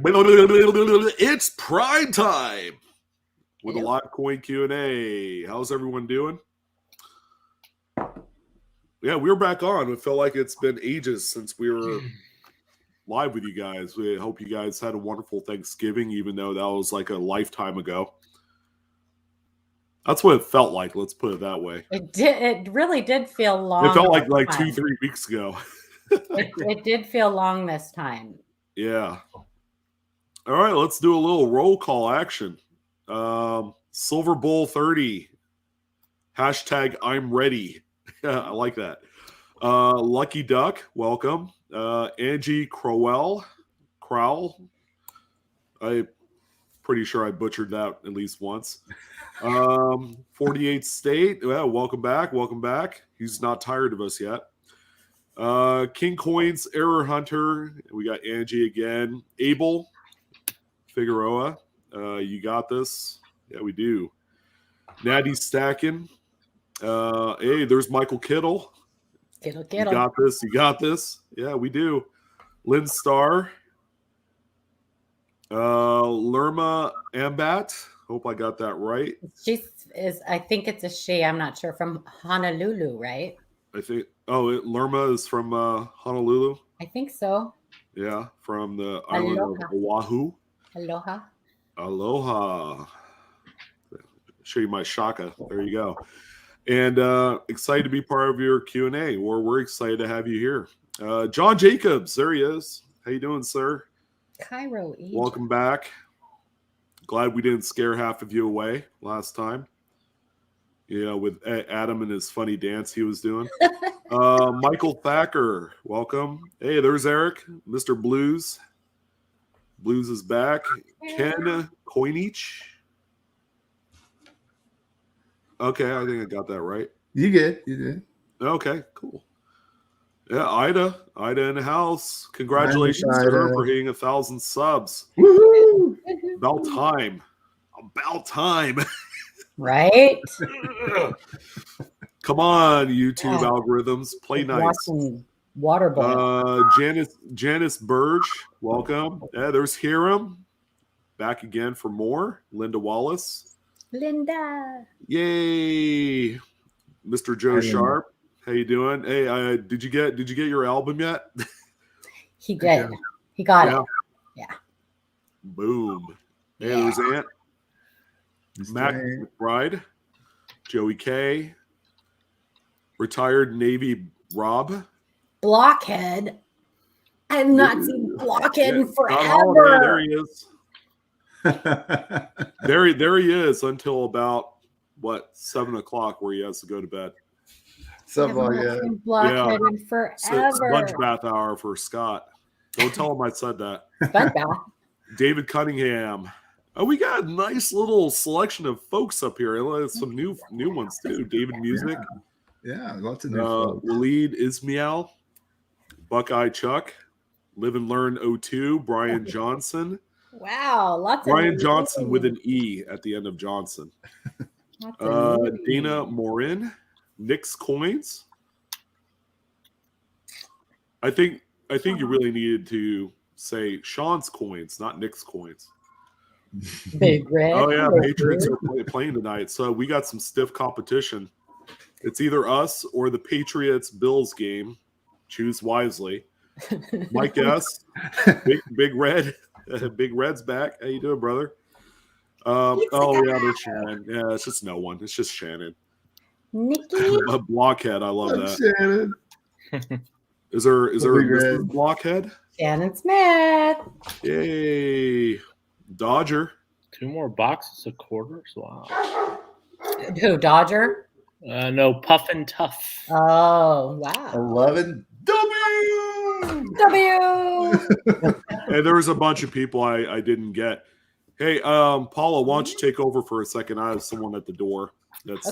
It's prime time with a live coin Q&A. How's everyone doing? Yeah, we're back on. It felt like it's been ages since we were live with you guys. We hope you guys had a wonderful Thanksgiving, even though that was like a lifetime ago. That's what it felt like. Let's put it that way. It did. It really did feel long. It felt like 2-3 weeks ago. It did feel long this time. Yeah. All right, let's do a little roll call action. Silver Bowl 30. Hashtag I'm ready. I like that. Lucky Duck, welcome. Angie Crowell. I'm pretty sure I butchered that at least once. 48 State. Well, welcome back. Welcome back. He's not tired of us yet. King Coins, Error Hunter. We got Angie again. Abel Figueroa. You got this. Yeah, we do. Natty Stacking. Hey, there's Michael Kittle. Kittle. You got this. You got this. Yeah, we do. Lynn Starr. Lerma Ambat. Hope I got that right. I think it's a she. I'm not sure. From Honolulu, right? I think. Oh, Lerma is from Honolulu. I think so. Yeah, from the island of Oahu. Aloha. Show you my shaka. There you go. And excited to be part of your Q&A. We're excited to have you here. John Jacobs, there he is. How you doing, sir? Cairo, Egypt. Welcome back. Glad we didn't scare half of you away last time. You know, with Adam and his funny dance he was doing. Michael Thacker, welcome. Hey, there's Eric, Mr. Blues. Blues is back. Ken Koinich. Okay, I think I got that right. You did. Okay, cool. Yeah, Ida in the house. Congratulations to her for hitting 1,000 subs. Woohoo! About time. Right? Come on, YouTube algorithms. Play nice. Water ball. Janice Burge, welcome. Yeah, there's Hiram. Back again for more. Linda Wallace. Linda. Yay. Mr. Joe Sharp. How you doing? Hey, did you get your album yet? He did. He got it. Yeah. Boom. Hey, there's Ant. Matt McBride. Joey K. Retired Navy Rob. Blockhead. I've not seen Blockhead in forever. There he is. there he is until about 7 o'clock where he has to go to bed. Blockhead in forever. Sponge bath hour for Scott. Don't tell him I said that. Sponge bath. David Cunningham. Oh, we got a nice little selection of folks up here. Some new ones too. David Music. Yeah, lots of new folks. Waleed Ismail. Buckeye Chuck. Live and Learn 02. Brian Johnson. Wow, lots of Brian Johnson with an E at the end of Johnson. Dana Morin. Nick's Coins. I think you really needed to say Sean's Coins, not Nick's Coins. Big Red. Oh yeah, Patriots are playing tonight, so we got some stiff competition. It's either us or the Patriots-Bills game. Choose wisely. Mike S. Big Red. Big Red's back. How you doing, brother? There's Shannon. Yeah, it's just no one. It's just Shannon. Nikki. A Blockhead. I love that. Shannon. Is there a Mrs. Blockhead? Shannon Smith. Yay. Dodger. 2 more boxes of quarters. Wow. Who, Dodger? No, Puff and Tough. Oh, wow. 11 W. And there was a bunch of people I didn't get. Hey, Paula, why don't you take over for a second? I have someone at the door that's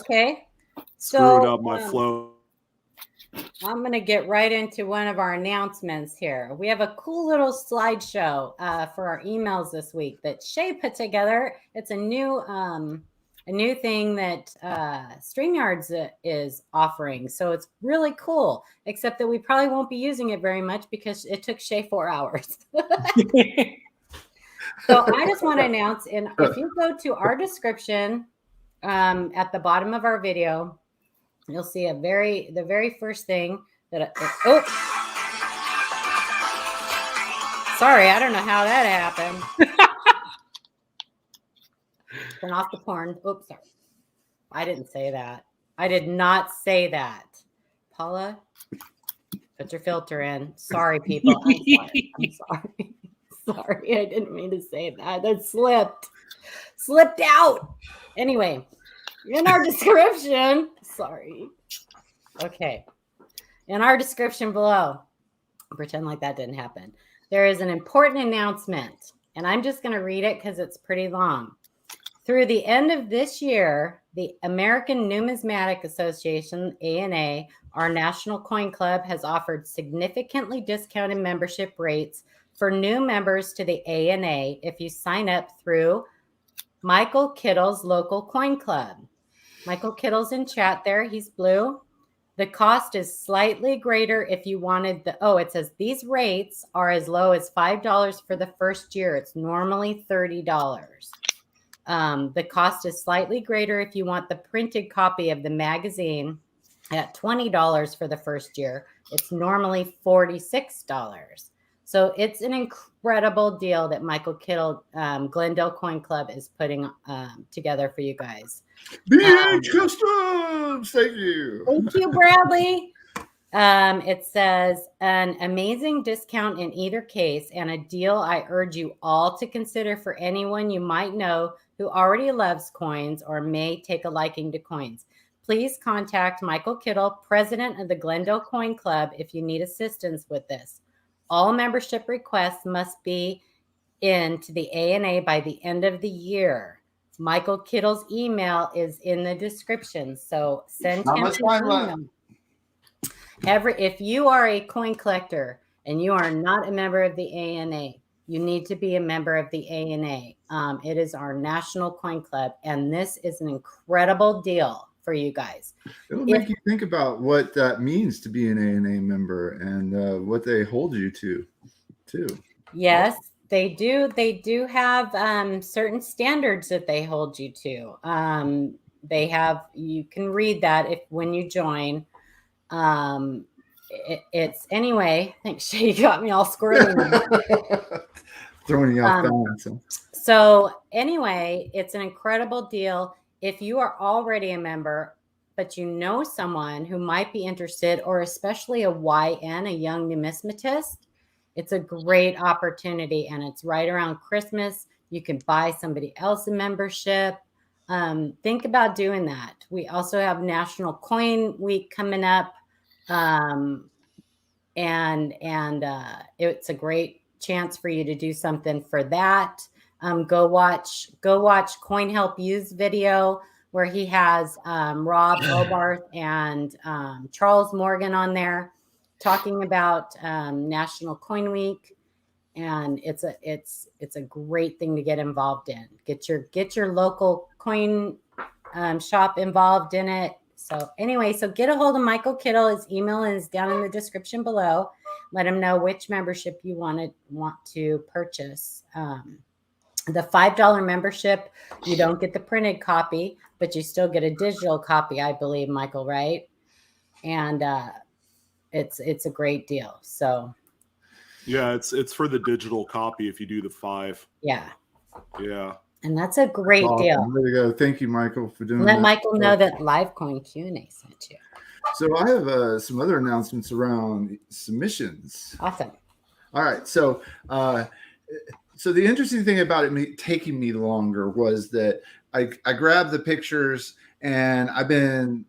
screwed up my flow. I'm going to get right into one of our announcements here. We have a cool little slideshow for our emails this week that Shay put together. It's a new thing that StreamYards is offering. So it's really cool, except that we probably won't be using it very much because it took Shay 4 hours. So I just want to announce, and if you go to our description at the bottom of our video, you'll see the very first thing that sorry, I don't know how that happened. Turn off the porn. Oops, sorry. I didn't say that. I did not say that. Paula, put your filter in. Sorry, people. I'm sorry. Sorry, I didn't mean to say that. That slipped out. Anyway, in our description, sorry. Okay. In our description below, pretend like that didn't happen. There is an important announcement, and I'm just going to read it because it's pretty long. Through the end of this year, the American Numismatic Association, ANA, our national coin club, has offered significantly discounted membership rates for new members to the ANA if you sign up through Michael Kittle's local coin club. Michael Kittle's in chat there. He's blue. The cost is slightly greater if you wanted it says these rates are as low as $5 for the first year. It's normally $30. The cost is slightly greater if you want the printed copy of the magazine at $20 for the first year. It's normally $46. So it's an incredible deal that Michael Kittle, Glendale Coin Club, is putting together for you guys. BH Customs, thank you. Thank you, Bradley. It says an amazing discount in either case and a deal I urge you all to consider for anyone you might know who already loves coins or may take a liking to coins. Please contact Michael Kittle, president of the Glendale Coin Club, if you need assistance with this. All membership requests must be in to the ANA by the end of the year. Michael Kittle's email is in the description, so send him an email. If you are a coin collector and you are not a member of the ANA, you need to be a member of the ANA. It is our national coin club, and this is an incredible deal for you guys. It'll make you think about what that means to be an ANA member and what they hold you to, too. Yes, they do. They do have certain standards that they hold you to. They have. You can read that when you join. It's anyway. Thanks, Shay. You got me all squirrely. Throwing you off balance. So anyway, it's an incredible deal. If you are already a member, but you know someone who might be interested, or especially a YN, a young numismatist, it's a great opportunity, and it's right around Christmas. You can buy somebody else a membership. Think about doing that. We also have National Coin Week coming up, and it's a great chance for you to do something for that. Go watch Coin Help Use video where he has Rob Obarth and Charles Morgan on there talking about National Coin Week, and it's a great thing to get involved in. Get your local coin shop involved in it. So anyway, get a hold of Michael Kittle. His email is down in the description below. Let him know which membership you want to purchase. The $5 membership, you don't get the printed copy, but you still get a digital copy, I believe, Michael, right? And it's a great deal. So yeah, it's for the digital copy if you do the 5. Yeah. And that's a great deal. There you go. Thank you, Michael, for doing that. Let Michael know that LiveCoin Q&A sent you. So I have some other announcements around submissions. Awesome. All right. So the interesting thing about it taking me longer was that I grabbed the pictures and I've been,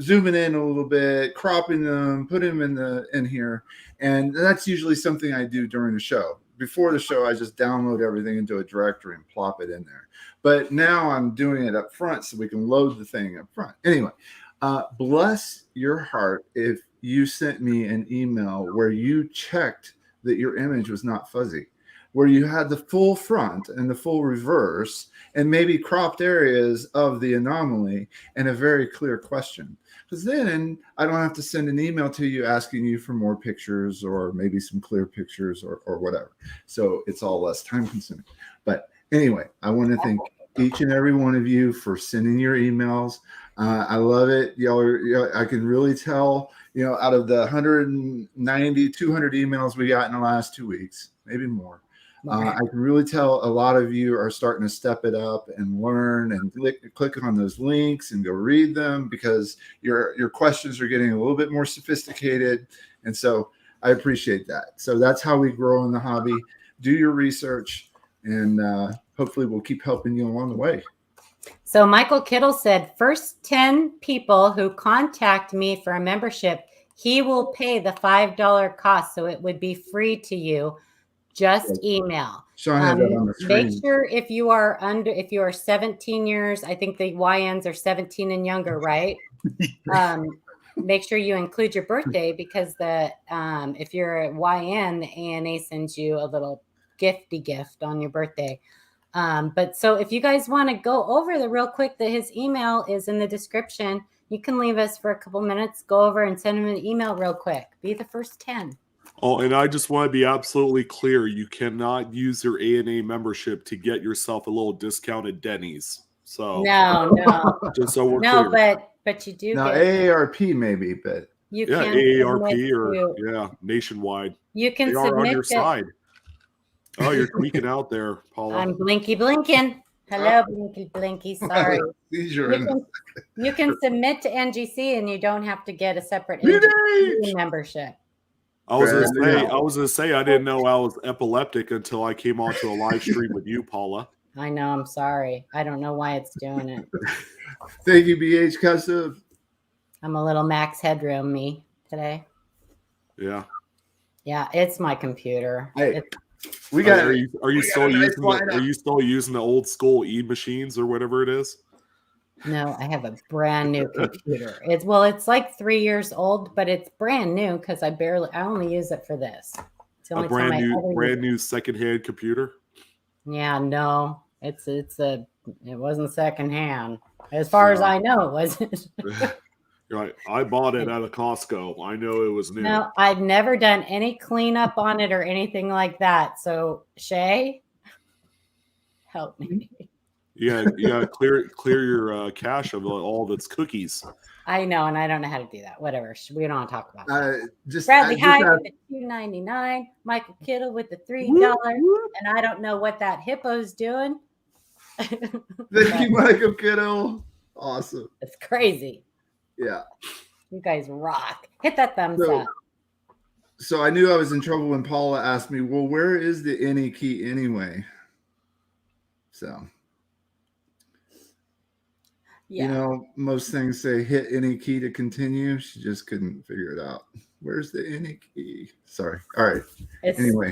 zooming in a little bit, cropping them, putting them in here. And that's usually something I do during the show. Before the show, I just download everything into a directory and plop it in there. But now I'm doing it up front so we can load the thing up front. Anyway, bless your heart if you sent me an email where you checked that your image was not fuzzy. where you had the full front and the full reverse and maybe cropped areas of the anomaly and a very clear question. Because then I don't have to send an email to you asking you for more pictures or maybe some clear pictures or whatever. So it's all less time consuming. But anyway, I want to thank each and every one of you for sending your emails. I love it. I can really tell, out of the 190, 200 emails we got in the last 2 weeks, maybe more. I can really tell a lot of you are starting to step it up and learn and click on those links and go read them because your questions are getting a little bit more sophisticated. And so I appreciate that. So that's how we grow in the hobby. Do your research, and hopefully we'll keep helping you along the way. So Michael Kittle said, first 10 people who contact me for a membership, he will pay the $5 cost. So it would be free to you. Just email. Sean had that on the screen. Make sure if you are 17 years, I think the YNs are 17 and younger, right? Make sure you include your birthday because if you're a YN, the ANA sends you a little gift on your birthday. But so if you guys want to go over real quick, that his email is in the description. You can leave us for a couple minutes, go over and send him an email real quick. Be the first 10. Oh, and I just want to be absolutely clear. You cannot use your ANA membership to get yourself a little discount at Denny's. So no. Just so we're clear. But you do now get AARP maybe, but you yeah, can AARP or nationwide. You can they are submit on your side. Oh, you're tweaking out there, Paula. I'm blinking. Hello, blinky. Sorry. You can submit to NGC and you don't have to get a separate NGC membership. I was gonna say I didn't know I was epileptic until I came onto a live stream with you, Paula. I know. I'm sorry. I don't know why it's doing it. Thank you, BH Custom. I'm a little max headroom me today. Yeah. Yeah, it's my computer. Hey, we got. Are you still using the old school e-machines or whatever it is? No, I have a brand new computer. It's like 3 years old, but it's brand new because I only use it for this. It's the only brand new secondhand computer. Yeah, no, it wasn't secondhand. As far as I know, it wasn't. Right. I bought it at a Costco. I know it was new. No, I've never done any cleanup on it or anything like that. So Shay, help me. Yeah, clear your cache of all of its cookies. I know, and I don't know how to do that. Whatever. We don't want to talk about that. Just Bradley Hyde with the $2.99, Michael Kittle with the $3, and I don't know what that hippo's doing. Thank you, Michael Kittle. Awesome. It's crazy. Yeah. You guys rock. Hit that thumbs up. So I knew I was in trouble when Paula asked me, well, where is the any key anyway? So. Yeah. Most things say hit any key to continue. She just couldn't figure it out. Where's the any key? Sorry. All right. Anyway,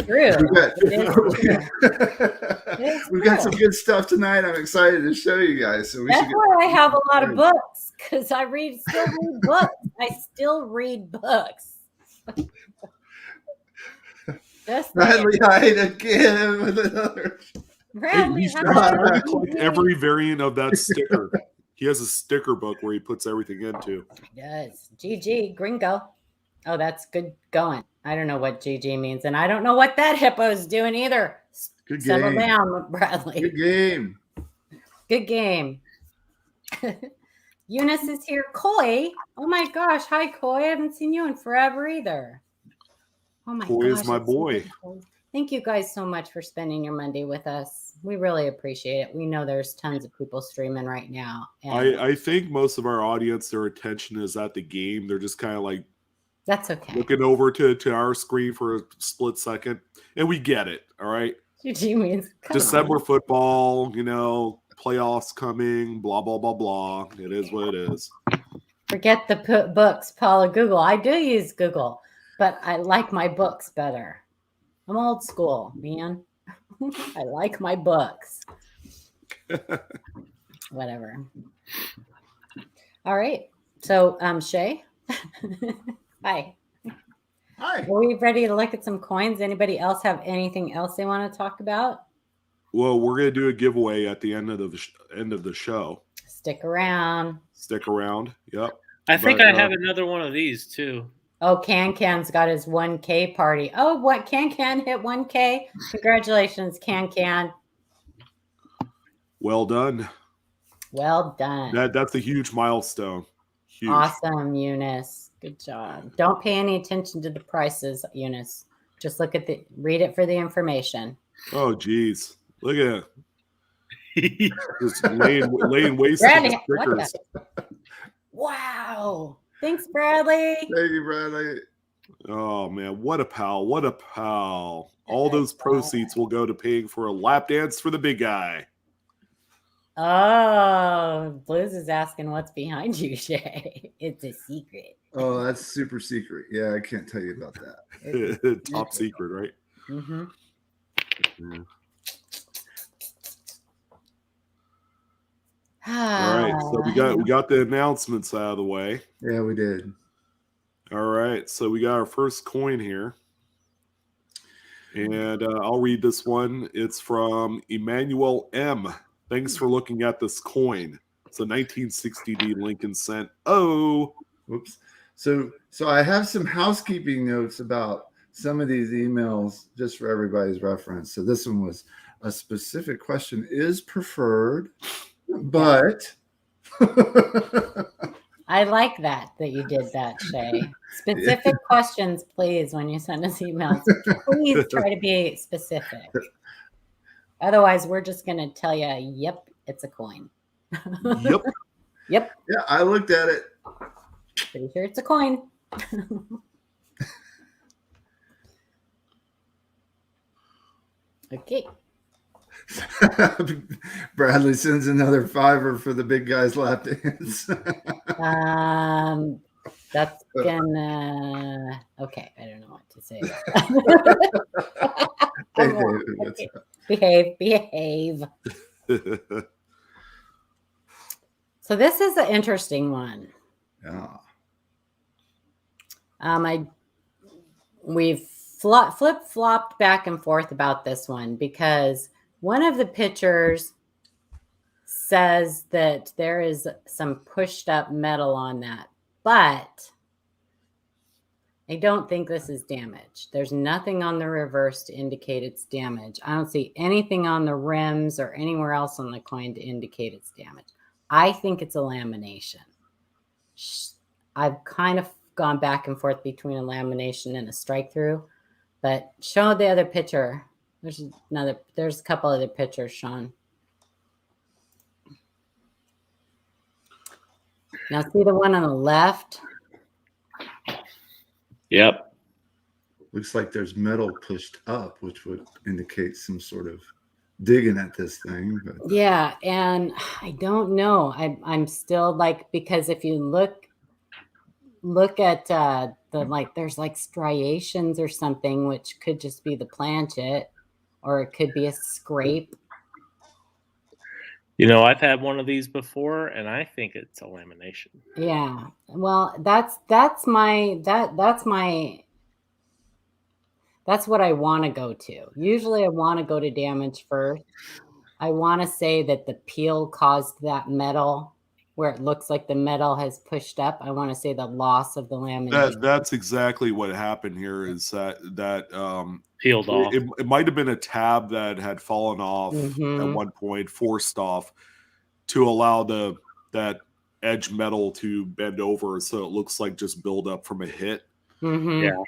we've got some good stuff tonight. I'm excited to show you guys. So that's why I have a lot of books because I still read books. I still read books. Bradley Hyde again with another. Bradley Hyde. Every variant of that sticker. He has a sticker book where he puts everything into. He does. GG, gringo. Oh, that's good going. I don't know what GG means, and I don't know what that hippo is doing either. Good Settle game. down, Bradley. Good game. Good game. Eunice is here. Koi. Oh my gosh. Hi, Koi. I haven't seen you in forever either. Oh my Koi gosh. is my boy. Thank you guys so much for spending your Monday with us. We really appreciate it. We know there's tons of people streaming right now. And I think most of our audience, their attention is at the game. They're just kind of like, that's okay. Looking over to our screen for a split second. And we get it. All right. GG means December football, playoffs coming, blah, blah, blah, blah. It is what it is. Forget the books, Paula. Google. I do use Google, but I like my books better. I'm old school, man. I like my books. Whatever. All right. So, Shay. Hi. Hi. Are we ready to look at some coins? Anybody else have anything else they want to talk about? Well, we're gonna do a giveaway at the end of the show. Stick around. Stick around. Yep. I think But, I have another one of these too. Oh, Can's got his 1K party. Oh, what? Can hit 1K? Congratulations, Can. Well done. Well done. That's a huge milestone. Huge. Awesome, Eunice. Good job. Don't pay any attention to the prices, Eunice. Just read it for the information. Oh, geez. Look at it. Just laying waste Bradley, to the stickers. Wow. Thanks, Bradley. Thank you, Bradley. Oh, man. What a pal. What a pal. All those proceeds will go to paying for a lap dance for the big guy. Oh, Blues is asking what's behind you, Shay. It's a secret. Oh, that's super secret. Yeah, I can't tell you about that. Top secret, right? Mm-hmm. Yeah. All right, so we got the announcements out of the way. Yeah, we did. All right, so we got our first coin here, and I'll read this one. It's from Emmanuel M. Thanks for looking at this coin. It's a 1960D Lincoln cent. Oh, whoops. So I have some housekeeping notes about some of these emails just for everybody's reference. So this one was a specific question is preferred, but I like that you did that, Shay. Specific questions, please, when you send us emails. Please try to be specific. Otherwise, we're just going to tell you, yep, it's a coin. Yep. Yep. Yeah, I looked at it. Pretty sure it's a coin. Okay. Bradley sends another $5 for the big guy's lap dance. That's gonna. Okay, I don't know what to say. Behave. So this is an interesting one. Yeah. We've flip-flopped back and forth about this one because one of the pictures says that there is some pushed up metal on that, but I don't think this is damaged. There's nothing on the reverse to indicate it's damaged. I don't see anything on the rims or anywhere else on the coin to indicate it's damaged. I think it's a lamination. I've kind of gone back and forth between a lamination and a strike through, but show the other picture. There's a couple other pictures, Sean. Now see the one on the left? Yep. Looks like there's metal pushed up, which would indicate some sort of digging at this thing. But yeah, and I don't know. I'm still like, because if you look at there's like striations or something, which could just be the planchet, or it could be a scrape. You know, I've had one of these before, and I think it's a lamination. Yeah. Well, that's what I want to go to. Usually I want to go to damage first. I want to say that the peel caused that metal where it looks like the metal has pushed up. I want to say the loss of the lamination. That's exactly what happened here. Is that peeled off? It might have been a tab that had fallen off at one point, forced off, to allow that edge metal to bend over, so it looks like just build up from a hit. Mm-hmm. Yeah,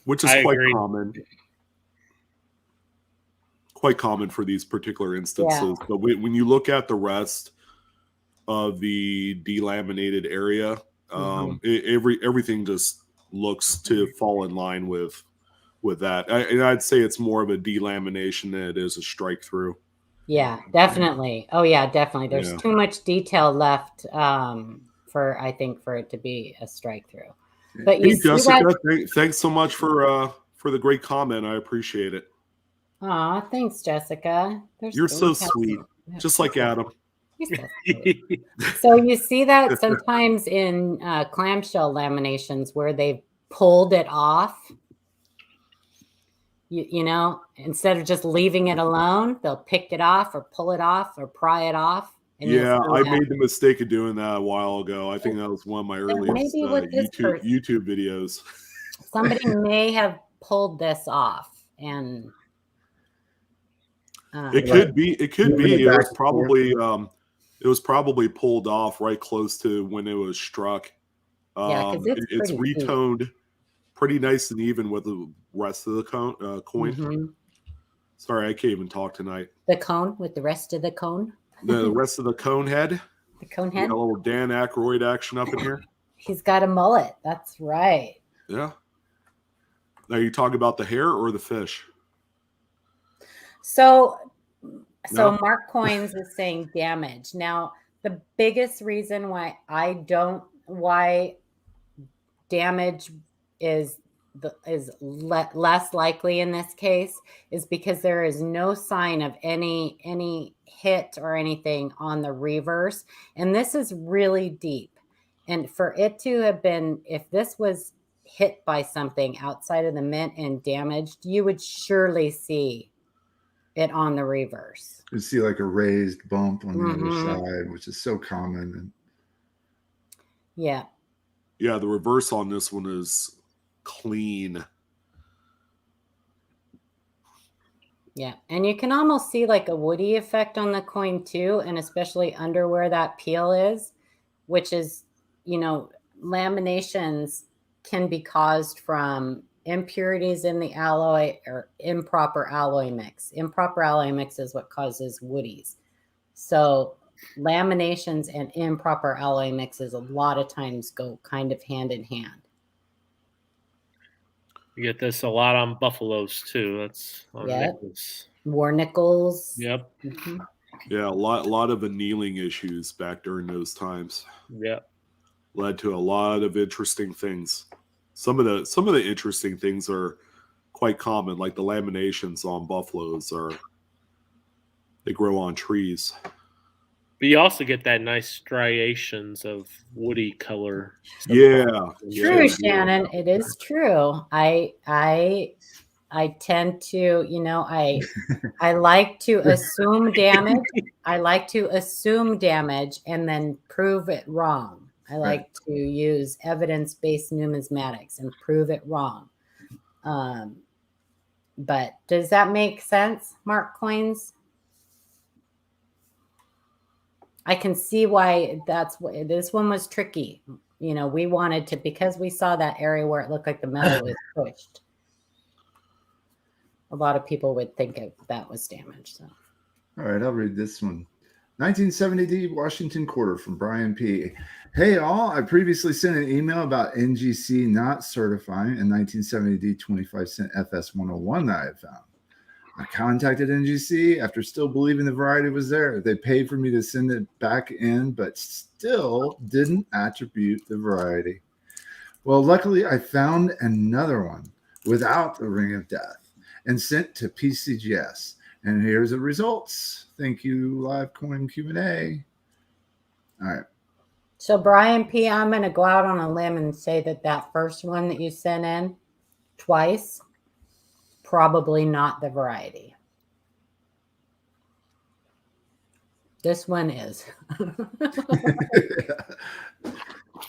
which is quite common. Quite common for these particular instances. Yeah. But when you look at the rest of the delaminated area, everything just looks to fall in line with that. I'd say it's more of a delamination than it is a strike through. Yeah, definitely. Oh yeah, definitely. There's too much detail left for it to be a strike through. But hey, Jessica, thanks so much for the great comment. I appreciate it. Aw, thanks, Jessica. You're so sweet, just like Adam. So you see that sometimes in clamshell laminations where they've pulled it off. You know, instead of just leaving it alone, they'll pick it off or pull it off or pry it off. And Yeah, I made the mistake of doing that a while ago. I think that was one of my earliest maybe with this YouTube videos. Somebody may have pulled this off, and it could be. It could be. It was probably pulled off right close to when it was struck. Yeah, because it's retoned pretty nice and even with the rest of the coin. Mm-hmm. Sorry, I can't even talk tonight. The cone with the rest of the cone. The rest of the cone head. The cone head. A little Dan Aykroyd action up in here. He's got a mullet. That's right. Yeah. Now, you talking about the hair or the fish? So Mark Coins is saying damage. Now, the biggest reason why damage is less likely in this case is because there is no sign of any hit or anything on the reverse, and this is really deep. And for it to have been, if this was hit by something outside of the mint and damaged, you would surely see it on the reverse. You see like a raised bump on the other side, which is so common. Yeah, the reverse on this one is clean. Yeah, and you can almost see like a woody effect on the coin too, and especially under where that peel is, which is, you know, laminations can be caused from impurities in the alloy or improper alloy mix. Improper alloy mix is what causes woodies. So laminations and improper alloy mixes a lot of times go kind of hand in hand. You get this a lot on buffaloes too. That's War nickels. Yep. Mm-hmm. Yeah, a lot of annealing issues back during those times. Yep. Led to a lot of interesting things. Some of the interesting things are quite common, like the laminations on buffaloes they grow on trees. But you also get that nice striations of woody color. Yeah. True, Shannon. It is true. I tend to, you know, I like to assume damage. I like to assume damage and then prove it wrong. I like to use evidence-based numismatics and prove it wrong. But does that make sense, Mark Coins? I can see why this one was tricky. You know, we wanted to, because we saw that area where it looked like the metal was pushed. A lot of people would think that was damage. So, all right, I'll read this one. 1970D Washington Quarter from Brian P. Hey, all. I previously sent an email about NGC not certifying a 1970D 25-cent FS 101 that I had found. I contacted NGC after still believing the variety was there. They paid for me to send it back in, but still didn't attribute the variety. Well, luckily, I found another one without the ring of death and sent to PCGS. And here's the results. Thank you, Live Coin Q&A. All right. So, Brian P., I'm going to go out on a limb and say that first one that you sent in twice, probably not the variety. This one is.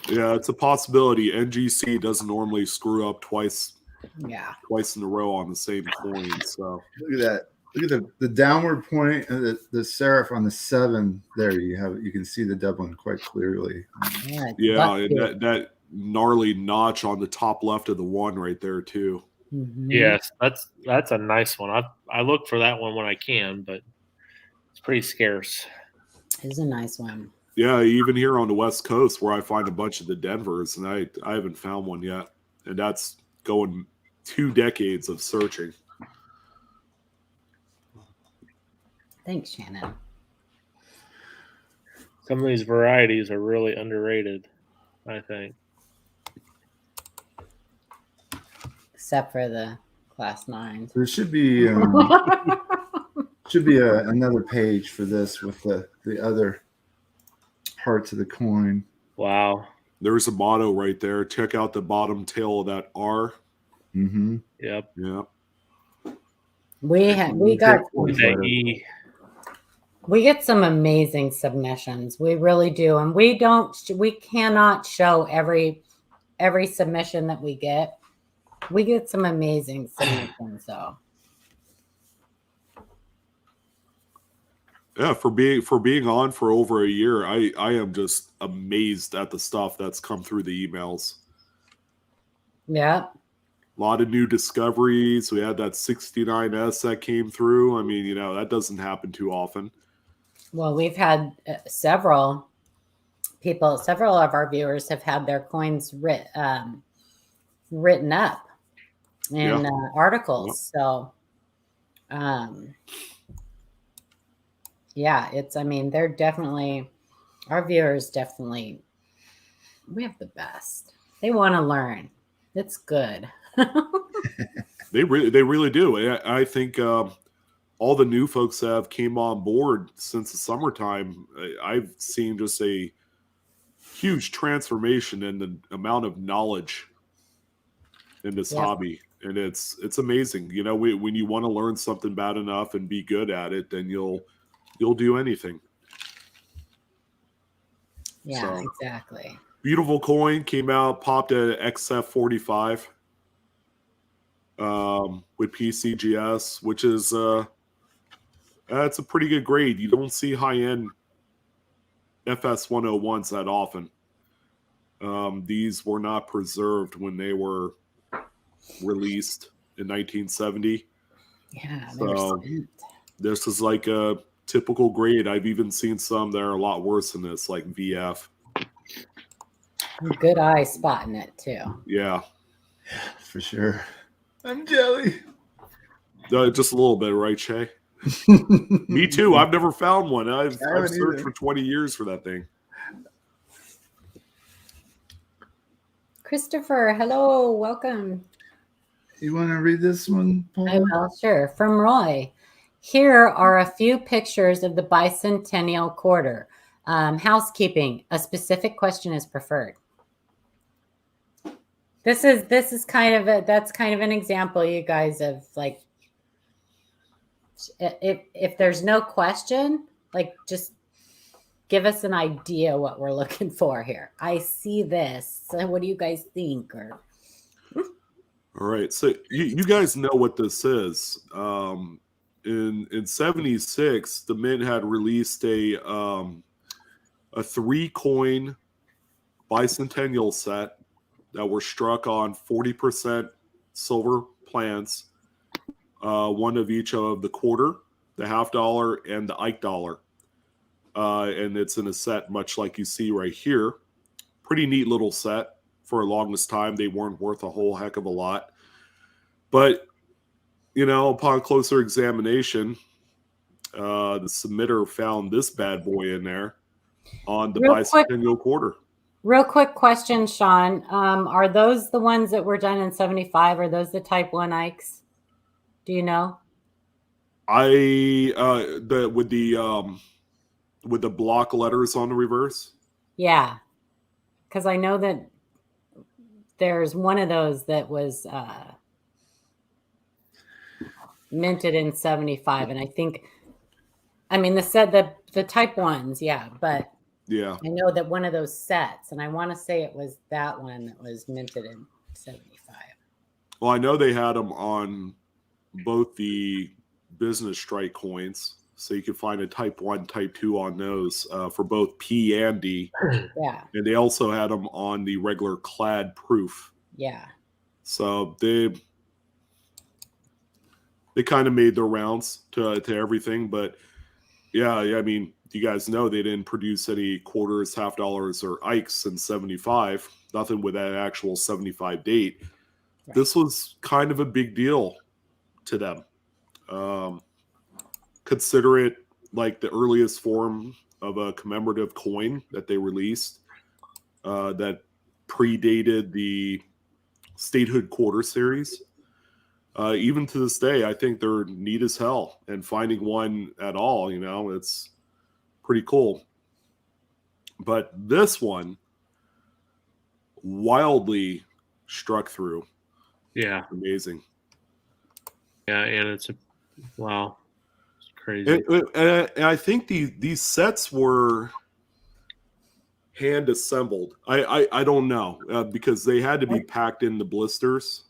Yeah, it's a possibility. NGC doesn't normally screw up twice in a row on the same coin. So look at that. Look at the downward point and the serif on the 7 there. You can see the doubling quite clearly. Yeah, and that gnarly notch on the top left of the 1 right there too. Mm-hmm. Yes, that's a nice one. I look for that one when I can, but it's pretty scarce. It's a nice one. Yeah, even here on the West Coast where I find a bunch of the Denvers, and I haven't found one yet. And that's going 2 decades of searching. Thanks, Shannon. Some of these varieties are really underrated, I think. Except for the class 9s. There should be another page for this with the other parts of the coin. Wow. There's a motto right there. Check out the bottom tail of that R. Mm-hmm. Yep. Yeah. We got With that E. we get some amazing submissions. We really do, and we cannot show every submission that we get. We get some amazing submissions, though. Yeah, for being on for over a year, I am just amazed at the stuff that's come through the emails. Yeah. A lot of new discoveries. We had that 69S that came through. I mean, you know, that doesn't happen too often. Well, we've had several of our viewers have had their coins written up in articles. Yep. So, yeah, they're definitely, our viewers definitely, we have the best. They want to learn. It's good. They really do. I think all the new folks that have came on board since the summertime, I've seen just a huge transformation in the amount of knowledge in this hobby. And it's amazing. You know, when you want to learn something bad enough and be good at it, then you'll do anything. Yeah, so, exactly. Beautiful coin came out, popped at XF45 with PCGS, which is that's a pretty good grade. You don't see high-end FS101s that often. These were not preserved when they were released in 1970. Yeah, so this is like a typical grade. I've even seen some that are a lot worse than this, like VF. Good eye spotting it too. Yeah, for sure. I'm jelly. Just a little bit, right, Shay? Me too. I've never found one. I've searched for 20 years for that thing. Christopher, hello, welcome. You want to read this one, Paul? I will, sure. From Roy. Here are a few pictures of the Bicentennial quarter. Housekeeping. A specific question is preferred. This is kind of that's kind of an example, you guys, of like, if there's no question, like, just give us an idea what we're looking for here. I see this. So what do you guys think? Or all right, so you guys know what this is. In 76, the Mint had released a 3-coin Bicentennial set that were struck on 40% silver plants, one of each of the quarter, the half dollar, and the Ike dollar. And it's in a set much like you see right here. Pretty neat little set. For the longest time, they weren't worth a whole heck of a lot. But, you know, upon closer examination, the submitter found this bad boy in there on the Bicentennial quarter. Real quick question, Sean. Are those the ones that were done in 75? Are those the Type 1 Ikes? Do you know? With the block letters on the reverse? Yeah. Because I know that there's one of those that was minted in 75. And I think, I mean, the Type 1s, yeah. But yeah, I know that one of those sets, and I want to say it was that one that was minted in 75. Well, I know they had them on both the business strike coins. So you can find a Type 1, Type 2 on those for both P and D. Yeah. And they also had them on the regular clad proof. Yeah. So they kind of made their rounds to everything. But, yeah, I mean, you guys know they didn't produce any quarters, half dollars, or Ikes in 75. Nothing with that actual 75 date. Right. This was kind of a big deal to them. Consider it like the earliest form of a commemorative coin that they released that predated the Statehood Quarter series. Even to this day, I think they're neat as hell. And finding one at all, you know, it's pretty cool. But this one wildly struck through. Yeah. Amazing. Yeah, and it's crazy. And I think these sets were hand assembled. I don't know because they had to be packed in the blisters.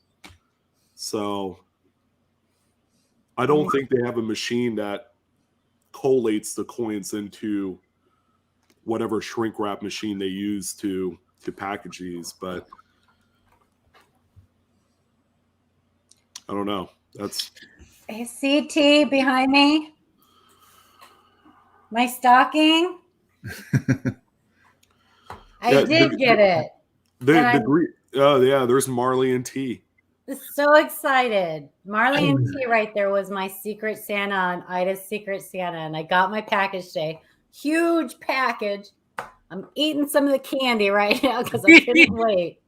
So I don't think they have a machine that collates the coins into whatever shrink wrap machine they use to package these, but I don't know. That's Hey, CT behind me. My stocking. I did get it. Oh yeah, there's Marley and T. So excited. Marley and T right there was my Secret Santa on Ida's Secret Santa, and I got my package today. Huge package. I'm eating some of the candy right now because I couldn't wait.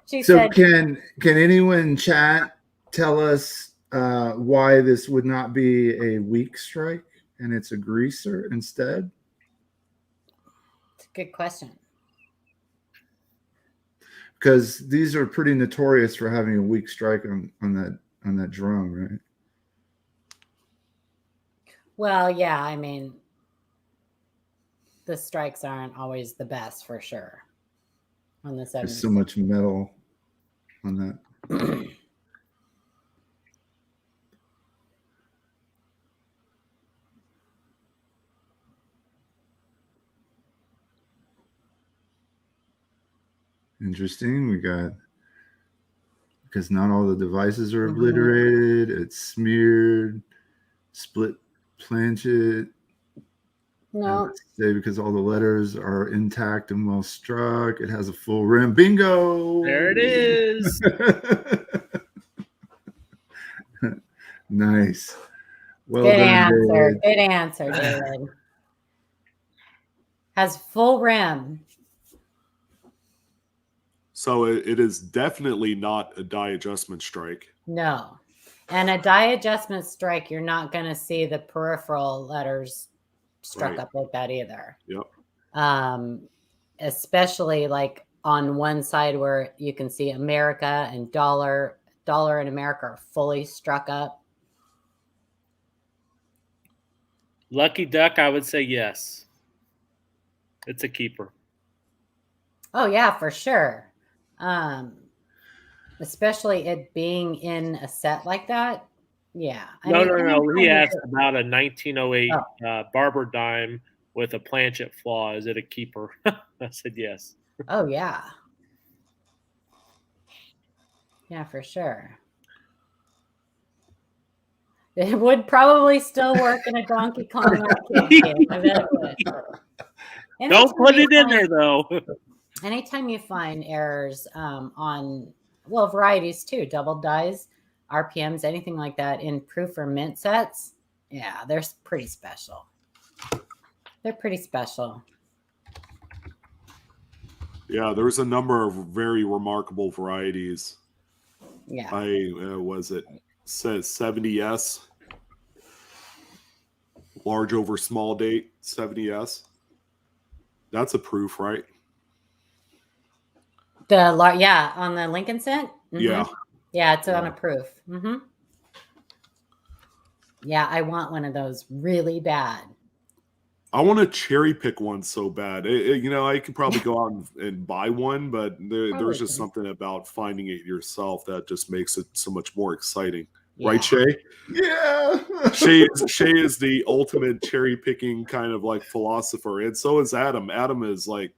She said, can anyone in chat tell us why this would not be a weak strike and it's a greaser instead? It's a good question. Because these are pretty notorious for having a weak strike on that drum, right? Well, yeah, I mean, the strikes aren't always the best for sure on the 70s. There's so much metal on that. Interesting. We got, because not all the devices are obliterated. It's smeared, split planchet. No. Say because all the letters are intact and well struck. It has a full rim. Bingo. There it is. Nice. Well Good done, answer. David. Good answer, David. Has full rim. So it is definitely not a die adjustment strike. No. And a die adjustment strike, you're not going to see the peripheral letters struck up like that either. Yep. Especially like on one side where you can see America and dollar and America are fully struck up. Lucky Duck, I would say yes. It's a keeper. Oh yeah, for sure. Especially it being in a set like that. Yeah. No. He asked about a 1908 Barber dime with a planchet flaw. Is it a keeper? I said yes. Oh yeah. Yeah, for sure. It would probably still work in a Donkey Kong arcade game. I bet it would. Don't put it in there though. Anytime you find errors on, well, varieties too, double dies, RPMs, anything like that in proof or mint sets, yeah, they're pretty special. They're pretty special. Yeah, there's a number of very remarkable varieties. Yeah. Says 70S. Large over small date, 70S. That's a proof, right? On the Lincoln cent? Mm-hmm. Yeah. Yeah, it's on a proof. Mm-hmm. Yeah, I want one of those really bad. I want to cherry pick one so bad. I could probably go out and buy one, but there's just something about finding it yourself that just makes it so much more exciting. Yeah. Right, Shay? Yeah. Shay is the ultimate cherry picking kind of like philosopher, and so is Adam. Adam is like,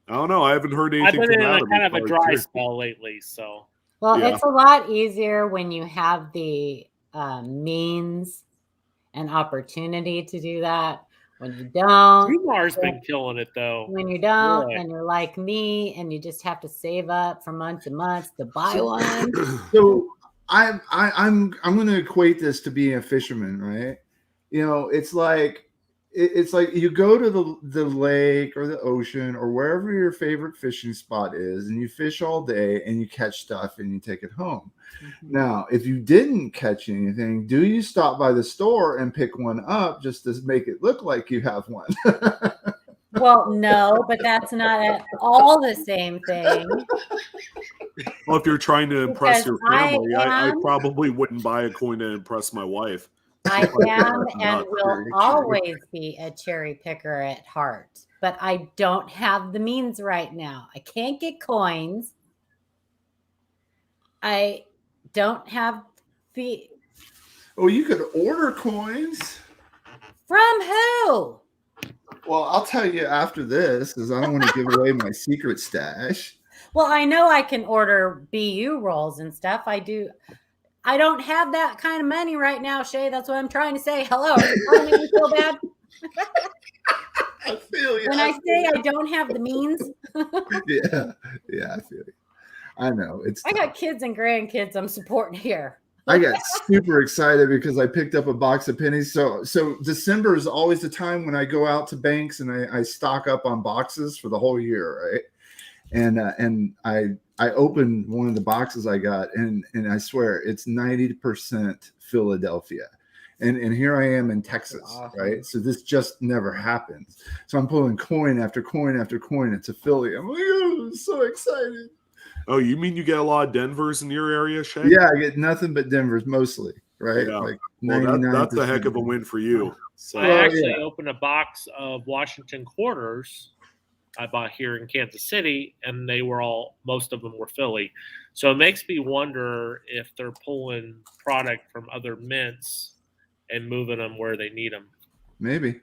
I don't know. I haven't heard anything. I've been from in Adam kind of a dry spell lately, so. Well, yeah. It's a lot easier when you have the means and opportunity to do that. When you don't, Umar's been killing it though. When you don't, and you're like me, and you just have to save up for months and months to buy one. So I'm going to equate this to being a fisherman, right? It's like you go to the lake or the ocean or wherever your favorite fishing spot is, and you fish all day and you catch stuff and you take it home. Mm-hmm. Now, if you didn't catch anything, do you stop by the store and pick one up just to make it look like you have one? Well, no, but that's not at all the same thing. Well, if you're trying to impress Because your I family, I am- probably wouldn't buy a coin to impress my wife. I am and Not will very true. always be a cherry picker at heart, but I don't have the means right now. I can't get coins. I don't have the Oh, you could order coins. from who? Well, I'll tell you after this, because I don't want to give away my secret stash. Well, I know I can order BU rolls and stuff. I do. I don't have that kind of money right now, Shay. That's what I'm trying to say. Hello. Are you trying to make me feel bad? I feel you. When I say I don't have the means, yeah, I feel you. I know it's. I got kids and grandkids I'm supporting here. I got super excited because I picked up a box of pennies. So December is always the time when I go out to banks and I stock up on boxes for the whole year, right? And I opened one of the boxes I got, and I swear it's 90% Philadelphia. And here I am in Texas, Awesome. right? So this just never happens. So I'm pulling coin after coin after coin. It's a Philly. I'm like, oh, I'm so excited. Oh, you mean you get a lot of Denvers in your area, Shay? Yeah, I get nothing but Denver's mostly, right? Yeah. Like Well, 99%. that's a heck of a win for you. So, I actually opened a box of Washington quarters I bought here in Kansas City, and most of them were Philly. So it makes me wonder if they're pulling product from other mints and moving them where they need them. Maybe.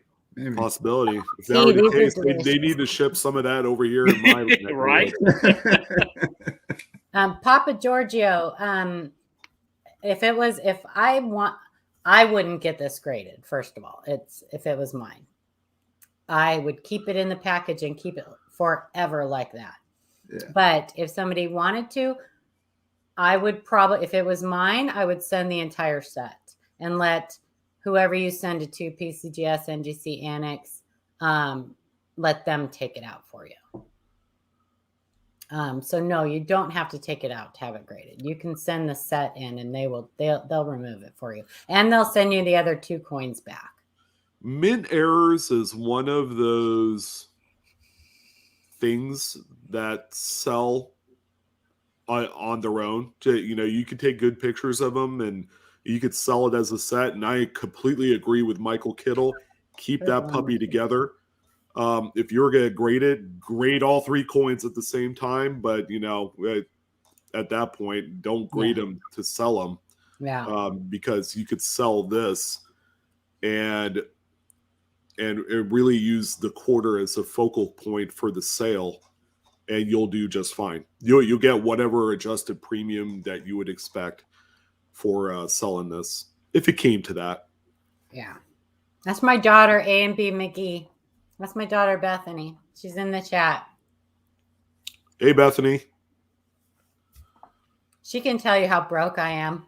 possibility. If that See, were the these are case, they delicious. need to ship some of that over here in my Right? Papa Giorgio, I wouldn't get this graded. First of all, if it was mine, I would keep it in the package and keep it forever like that. Yeah. But if somebody wanted to, I would probably, if it was mine, I would send the entire set and let whoever you send it to, PCGS, NGC, Annex, let them take it out for you. So no, you don't have to take it out to have it graded. You can send the set in, and they'll remove it for you, and they'll send you the other 2 coins back. Mint errors is one of those things that sell on their own. You could take good pictures of them and you could sell it as a set. And I completely agree with Michael Kittle. Keep that puppy together. If you're going to grade it, grade all 3 coins at the same time. But, at that point, don't grade them to sell them. Yeah. Because you could sell this and really use the quarter as a focal point for the sale, and you'll do just fine. You'll get whatever adjusted premium that you would expect for selling this, if it came to that. Yeah. That's my daughter, A and B McGee. That's my daughter, Bethany. She's in the chat. Hey, Bethany. She can tell you how broke I am.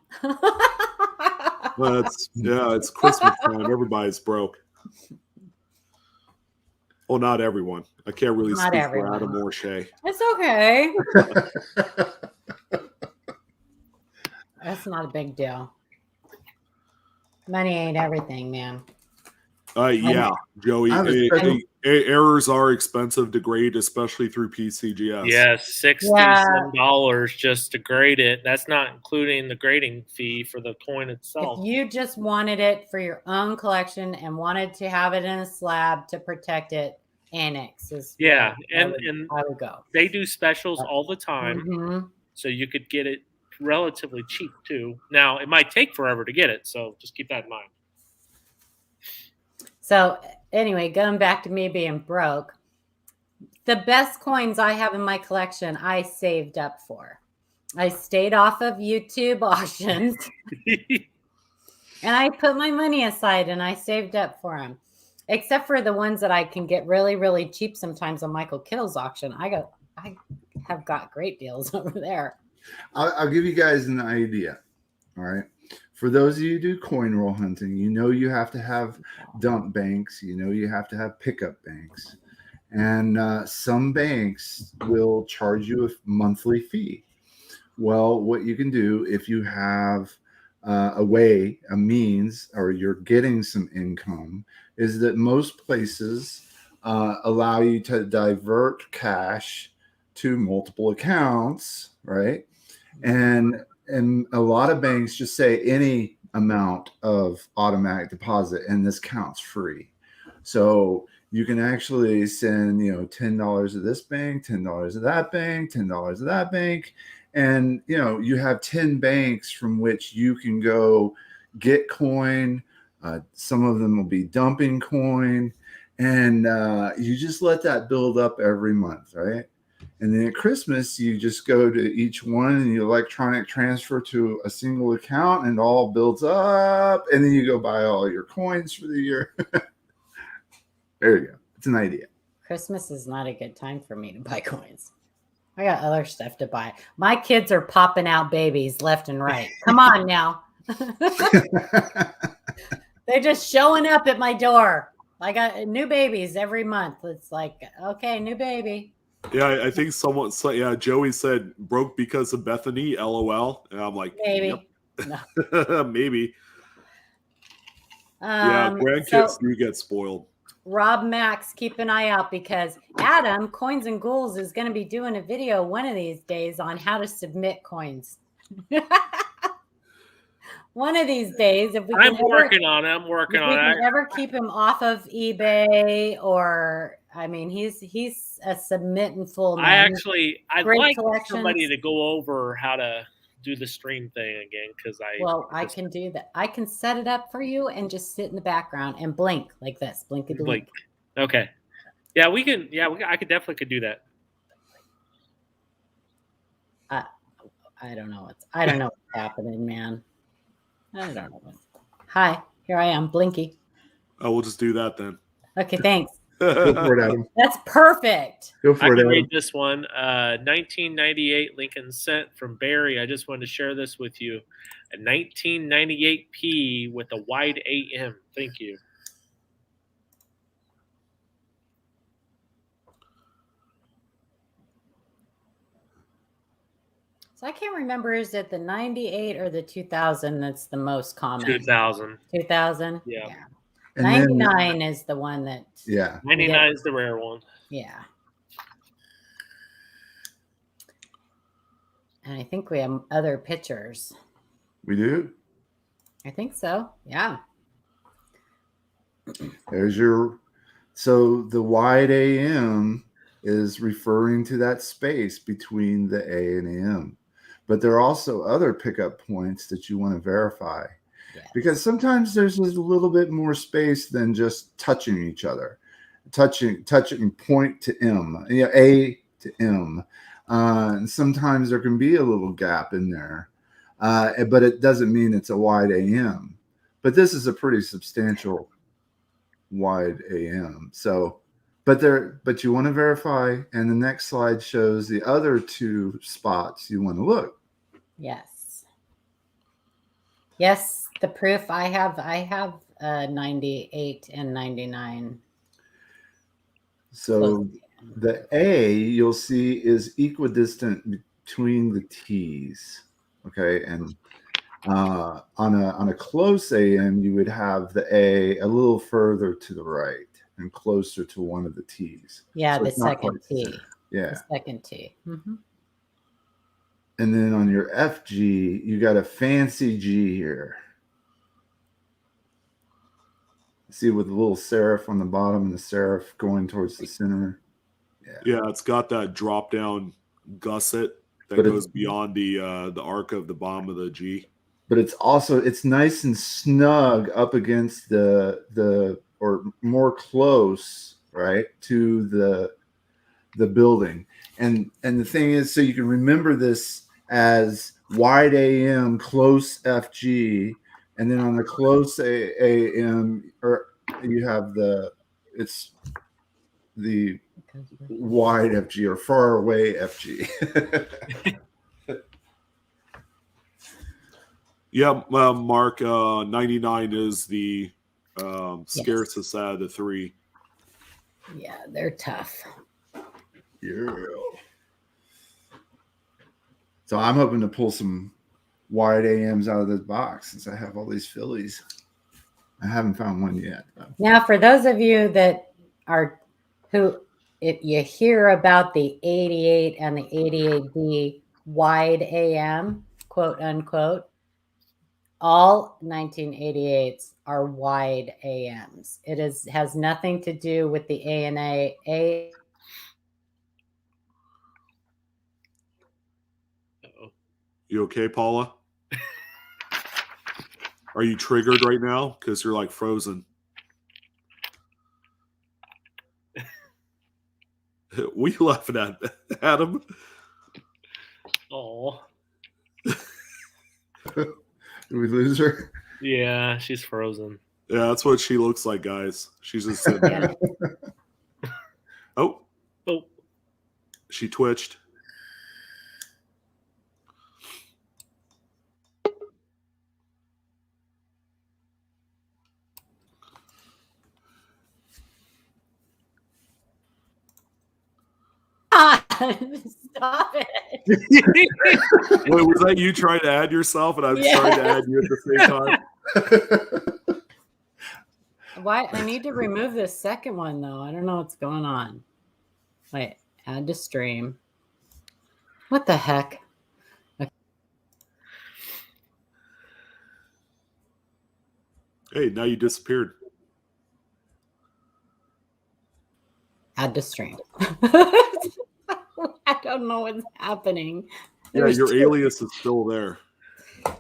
Well, it's Christmas time. Everybody's broke. Well, not everyone. I can't really Not speak everyone. for Adam or Shay. It's okay. That's not a big deal. Money ain't everything, man. Yeah, Joey. I was- Errors are expensive to grade, especially through PCGS. Yes, $60 just to grade it. That's not including the grading fee for the coin itself. If you just wanted it for your own collection and wanted to have it in a slab to protect it, Annex is Yeah, and and I would go. they do specials all the time, Mhm. so you could get it relatively cheap too. Now, it might take forever to get it, so just keep that in mind. So anyway, going back to me being broke, the best coins I have in my collection, I saved up for. I stayed off of YouTube auctions and I put my money aside and I saved up for them. Except for the ones that I can get really, really cheap sometimes on Michael Kittle's auction. I have got great deals over there. I'll give you guys an idea. All right. For those of you who do coin roll hunting, you have to have dump banks. You have to have pickup banks. And some banks will charge you a monthly fee. Well, what you can do if you have a means, or you're getting some income, is that most places allow you to divert cash to multiple accounts, right? And a lot of banks just say any amount of automatic deposit, and this counts free. So you can actually send, $10 to this bank, $10 to that bank, $10 to that bank. And, you have 10 banks from which you can go get coin. Some of them will be dumping coin. And you just let that build up every month, right? And then at Christmas, you just go to each one and you electronic transfer to a single account, and it all builds up. And then you go buy all your coins for the year. There you go. It's an idea. Christmas is not a good time for me to buy coins. I got other stuff to buy. My kids are popping out babies left and right. Come on now. They're just showing up at my door. I got new babies every month. It's like, okay, new baby. Yeah, I think someone said, Joey said broke because of Bethany, LOL. And I'm like, Maybe. yep. No. Maybe. Grandkids do get spoiled. Rob Max, keep an eye out, because Adam, Coins and Ghouls, is going to be doing a video one of these days on how to submit coins. One of these days, if we can working on it. I'm working on it. If we can ever keep him off of eBay, or he's a submit in full man. I'd like somebody to go over how to do the stream thing again, because I can do that. I can set it up for you and just sit in the background and blink like this. Blink. Okay. Yeah, we can. Yeah, I could definitely do that. I don't know what's happening, man. I don't know. Hi, here I am, Blinky. Oh, we'll just do that then. Okay, thanks. Go for it, Adam. That's perfect. Go for it, Adam. Read this one. 1998 Lincoln Cent from Barry. I just wanted to share this with you. A 1998 P with a wide AM. Thank you. So I can't remember, is it the 98 or the 2000 that's the most common? 2000. 2000? Yeah. 99 is the one that... Yeah. 99 is the rare one. Yeah. And I think we have other pictures. We do? I think so. Yeah. There's your... So the wide AM is referring to that space between the A and M. But there are also other pickup points that you want to verify. Yes. Because sometimes there's a little bit more space than just touching each other. Touching point to M, A to M. And sometimes there can be a little gap in there. But it doesn't mean it's a wide AM. But this is a pretty substantial wide AM. So, but you want to verify, and the next slide shows the other two spots you want to look. Yes. Yes, the proof I have 98 and 99. So the A you'll see is equidistant between the T's. Okay, and on a close AM you would have the A a little further to the right and closer to one of the T's. Yeah, so the second T. Yeah, the second T. Mm-hmm. And then on your FG, you got a fancy G here. See, with the little serif on the bottom and the serif going towards the center. Yeah, it's got that drop down gusset that goes beyond the arc of the bottom of the G. But it's nice and snug up against or more close, right, to the building. And the thing is, so you can remember this as wide AM, close FG, and then on the close AM, or you have the wide FG or far away FG. Yeah, Mark, 99 is the scarcest out of the three. Yeah, they're tough. Yeah. So I'm hoping to pull some wide AMs out of this box since I have all these Phillies. I haven't found one yet, though. Now, for those of you that are who, if you hear about the 88 and the 88D wide AM, quote unquote, all 1988s are wide AMs. It has nothing to do with the ANA. Uh-oh. You okay, Paula? Are you triggered right now? Because you're like frozen. What are you laughing at, Adam? Oh, Did we lose her? yeah, she's frozen. Yeah, that's what she looks like, guys. She's just sitting there. Oh, Oh, she twitched. Stop it. Wait, was that you trying to add yourself and I'm trying to add you at the same time? Why? I need to remove this second one, though. I don't know what's going on. Wait, add to stream. What the heck? Hey, now you disappeared. Add to stream. I don't know what's happening. Yeah, your alias is still there.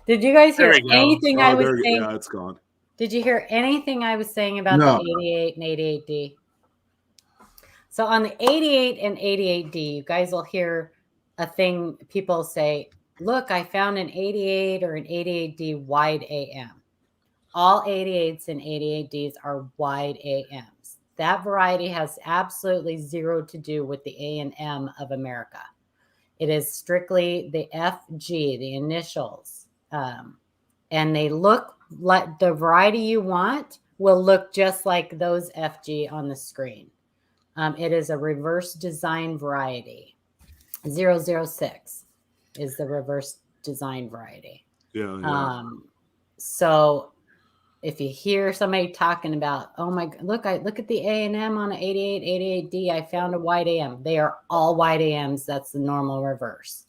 Did you guys hear There we go. anything I was there, saying? yeah, it's gone. Did you hear anything I was saying about No. the 88 and 88D? So on the 88 and 88D, you guys will hear a thing. People say, look, I found an 88 or an 88D wide AM. All 88s and 88Ds are wide AMs. That variety has absolutely zero to do with the A&M of America. It is strictly the FG, the initials. And they look like the variety you want will look just like those FG on the screen. It is a reverse design variety. 006 is the reverse design variety. Yeah. So if you hear somebody talking about, oh my, look at the A&M on an 88, 88D, I found a wide AM. They are all wide AMs. That's the normal reverse.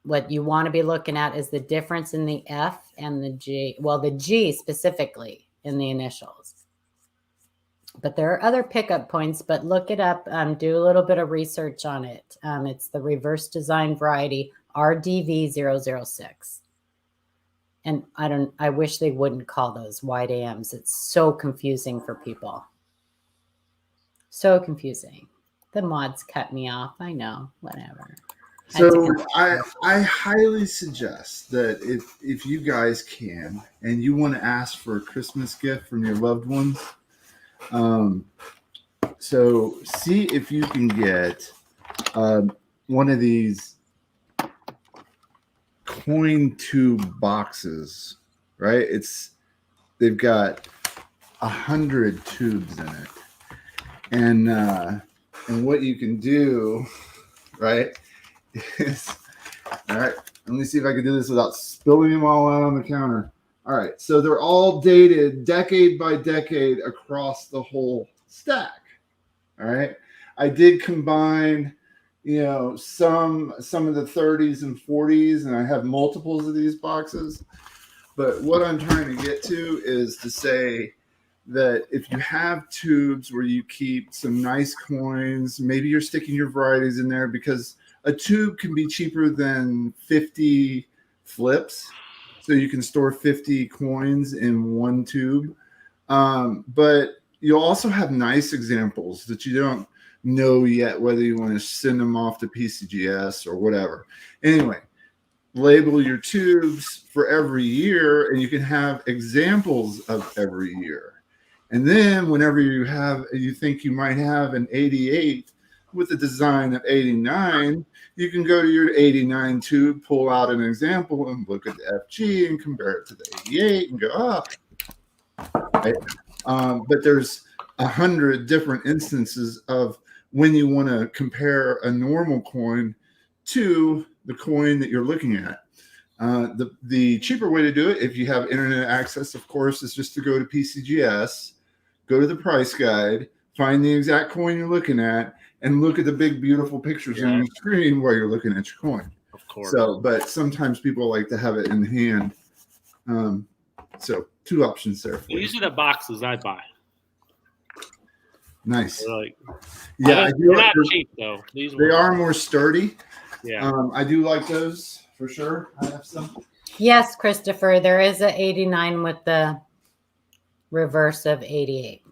What you want to be looking at is the difference in the F and the G. Well, the G specifically in the initials. But there are other pickup points, but look it up. Do a little bit of research on it. It's the reverse design variety RDV006. And I wish they wouldn't call those wide AMs. It's so confusing for people. So confusing. The mods cut me off. I know, whatever. So I highly suggest that if you guys can and you want to ask for a Christmas gift from your loved ones, so see if you can get one of these coin tube boxes, right? They've got 100 tubes in it, and what you can do, right, is, all right, let me see if I can do this without spilling them all out on the counter. All right, so they're all dated decade by decade across the whole stack. All right, I did combine, some of the 30s and 40s, and I have multiples of these boxes. But what I'm trying to get to is to say that if you have tubes where you keep some nice coins, maybe you're sticking your varieties in there, because a tube can be cheaper than 50 flips. So you can store 50 coins in one tube. But you'll also have nice examples that you don't know yet whether you want to send them off to PCGS or whatever. Anyway, label your tubes for every year, and you can have examples of every year. And then whenever you think you might have an 88 with a design of 89, you can go to your 89 tube, pull out an example, and look at the FG and compare it to the 88 and go, right? But there's 100 different instances of when you want to compare a normal coin to the coin that you're looking at. The cheaper way to do it, if you have internet access, of course, is just to go to PCGS, go to the price guide, find the exact coin you're looking at, and look at the big, beautiful pictures on your screen while you're looking at your coin. Of course. So, but sometimes people like to have it in hand. So 2 options there for you. These are the boxes I buy. Nice. They're like, Yeah, they're not cheap though. These they are more sturdy. Yeah. I do like those for sure. I have some. Yes, Christopher, there is a 89 with the reverse of 88.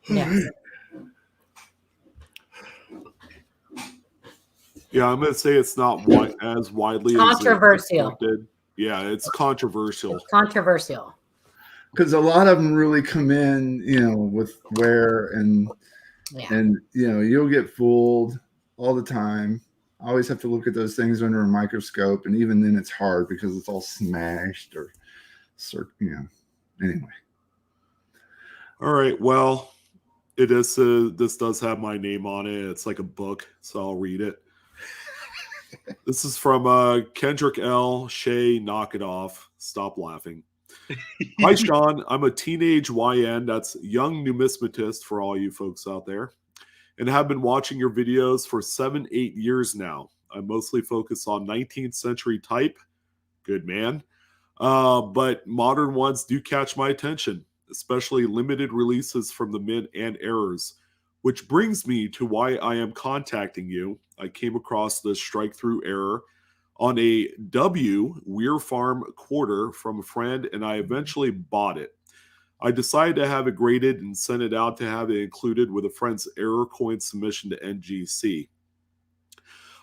Yes. Yeah, I'm going to say it's not as widely Controversial. as expected. Yeah, it's controversial. It's controversial. Because a lot of them really come in, with wear and you'll get fooled all the time. I always have to look at those things under a microscope, and even then it's hard because it's all smashed or, anyway. All right, well, this does have my name on it. It's like a book, so I'll read it. This is from Kendrick L. Shay, knock it off. Stop laughing. Hi, Sean. I'm a teenage YN. That's young numismatist for all you folks out there. And have been watching your videos for 7-8 years now. I mostly focus on 19th century type. Good man. But modern ones do catch my attention, especially limited releases from the mint and errors. Which brings me to why I am contacting you. I came across the strike-through error on a Weir Farm quarter from a friend, and I eventually bought it. I decided to have it graded and sent it out to have it included with a friend's error coin submission to NGC.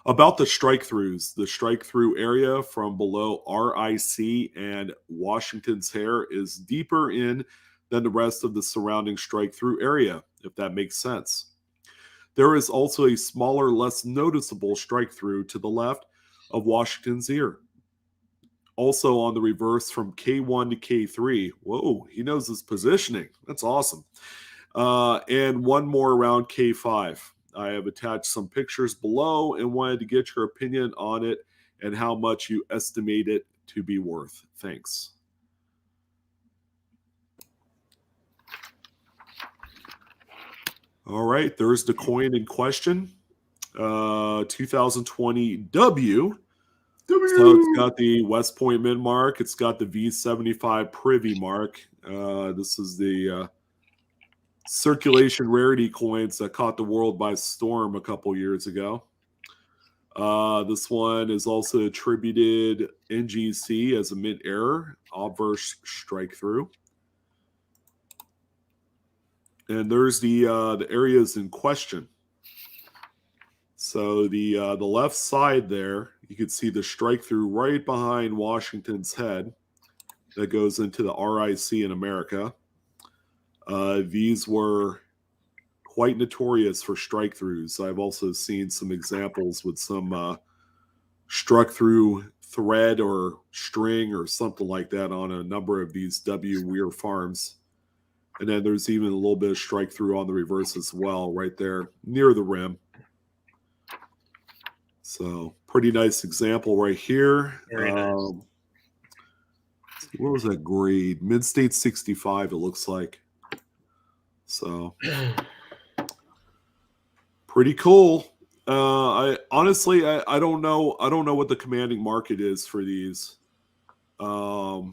About the strike-throughs, the strike-through area from below RIC and Washington's hair is deeper in than the rest of the surrounding strike-through area, if that makes sense. There is also a smaller, less noticeable strike-through to the left of Washington's ear. Also on the reverse from K1 to K3. Whoa, he knows his positioning. That's awesome. And one more around K5. I have attached some pictures below and wanted to get your opinion on it and how much you estimate it to be worth. Thanks. All right, there's the coin in question. 2020 W. So it's got the West Point Mint mark. It's got the V75 Privy mark. This is the circulation rarity coins that caught the world by storm a couple years ago. This one is also attributed NGC as a mint error, obverse strike through. And there's the areas in question. So the left side there, you can see the strike through right behind Washington's head that goes into the RIC in America. These were quite notorious for strike throughs. I've also seen some examples with some struck through thread or string or something like that on a number of these Weir farms. And then there's even a little bit of strike through on the reverse as well, right there near the rim. So pretty nice example right here. Very nice. What was that grade? Mid-State 65, it looks like. So pretty cool. I honestly don't know. I don't know what the commanding market is for these. I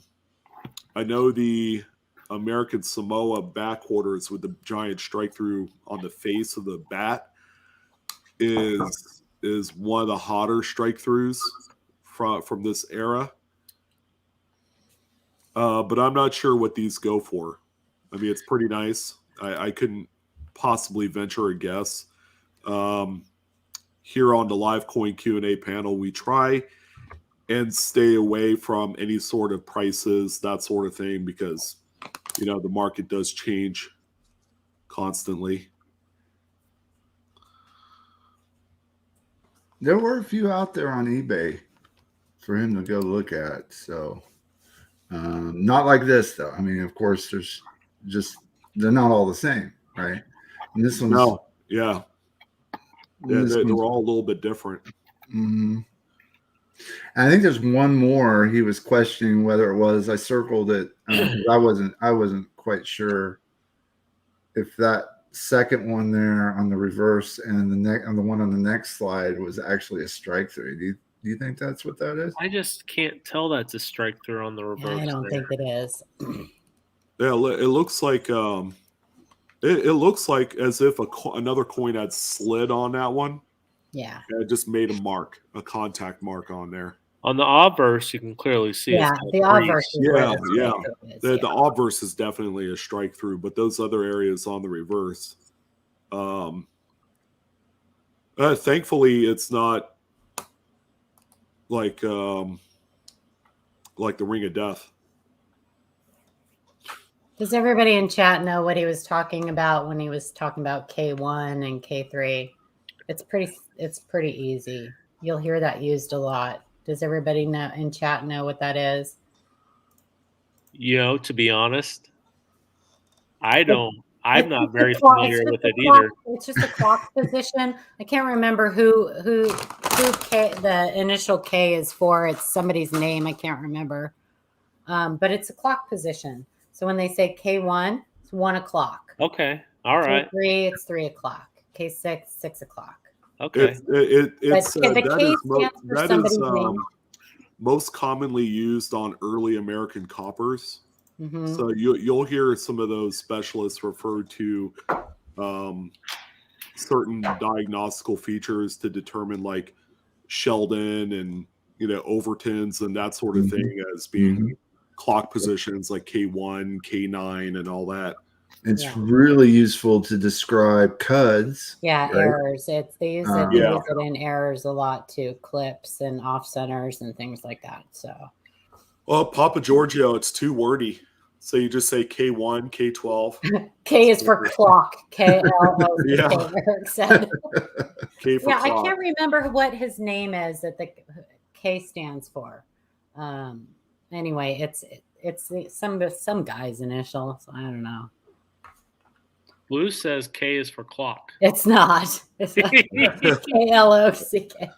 know the American Samoa back quarters with the giant strike through on the face of the bat is one of the hotter strike throughs from this era. But I'm not sure what these go for. I mean, it's pretty nice. I couldn't possibly venture a guess. Here on the live coin Q&A panel, we try and stay away from any sort of prices, that sort of thing, because, you know, the market does change constantly. There were a few out there on eBay for him to go look at. So not like this, though. I mean, of course, they're not all the same, right? And this one's Yeah, they were all a little bit different. Mm-hmm. I think there's one more he was questioning whether it was. I circled it. I wasn't quite sure if that second one there on the reverse and on the one on the next slide was actually a strike through. Do you think that's what that is? I just can't tell that's a strike through on the reverse. I don't think it is. Yeah, it looks like it looks like as if another coin had slid on that one. Yeah. And it just made a contact mark on there. On the obverse, you can clearly see Yeah, it's got a the crease. obverse is where Yeah, the yeah. strike through is, The obverse is definitely a strike through, but those other areas on the reverse, thankfully, it's not like the Ring of Death. Does everybody in chat know what he was talking about when he was talking about K1 and K3? It's pretty easy. You'll hear that used a lot. Does everybody know in chat know what that is? To be honest, I don't. I'm not very familiar with it clock, either. It's just a clock position. I can't remember who K, the initial K is for. It's somebody's name. I can't remember. But it's a clock position. So when they say K1, it's 1 o'clock. Okay. All right. K3, it's 3 o'clock. K6, 6 o'clock. Okay. That is most commonly used on early American coppers. Mm-hmm. So you'll hear some of those specialists refer to certain diagnostical features to determine like Sheldon and Overtons and that sort of thing as being clock positions like K1, K9, and all that. It's really useful to describe CUDs. Yeah, right? errors. They use it in errors a lot too, clips and off centers and things like that. So, well, Papa Giorgio, it's too wordy. So you just say K1, K12. K is for clock. KLO. Yeah. Eric said. K for clock. I can't remember what his name is that the K stands for. Anyway, it's some guy's initial. So I don't know. Blue says K is for clock. It's not. It's not KLOCK.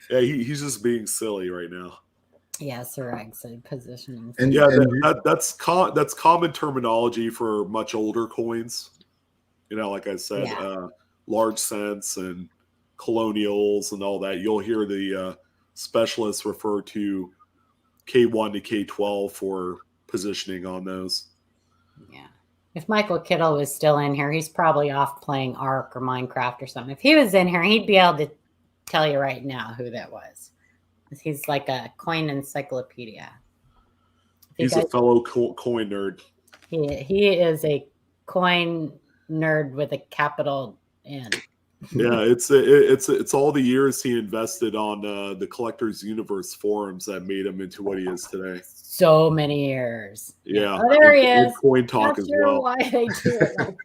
Yeah, he's just being silly right now. Yeah, Sirag said positioning. And that's common terminology for much older coins. Like I said, large cents and colonials and all that. You'll hear the specialists refer to K1 to K12 for positioning on those. Yeah. If Michael Kittle was still in here, he's probably off playing Ark or Minecraft or something. If he was in here, he'd be able to tell you right now who that was. He's like a coin encyclopedia. He's a fellow coin nerd. He is a coin nerd with a capital N. Yeah, it's all the years he invested on the Collectors Universe forums that made him into what he is today. So many years. Yeah. Oh, there he is. Coin talk as well. Why they do it like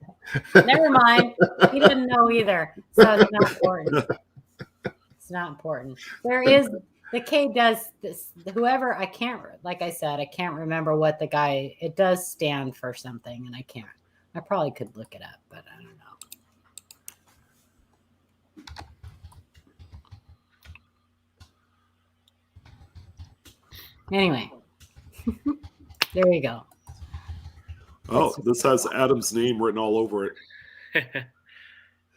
that. Never mind. He didn't know either. So it's not important. It's not important. There is the K does this. Whoever I can't, like I said, I can't remember what the guy. It does stand for something, and I can't. I probably could look it up, but I don't know. Anyway, there you go. Oh, this has Adam's name written all over it.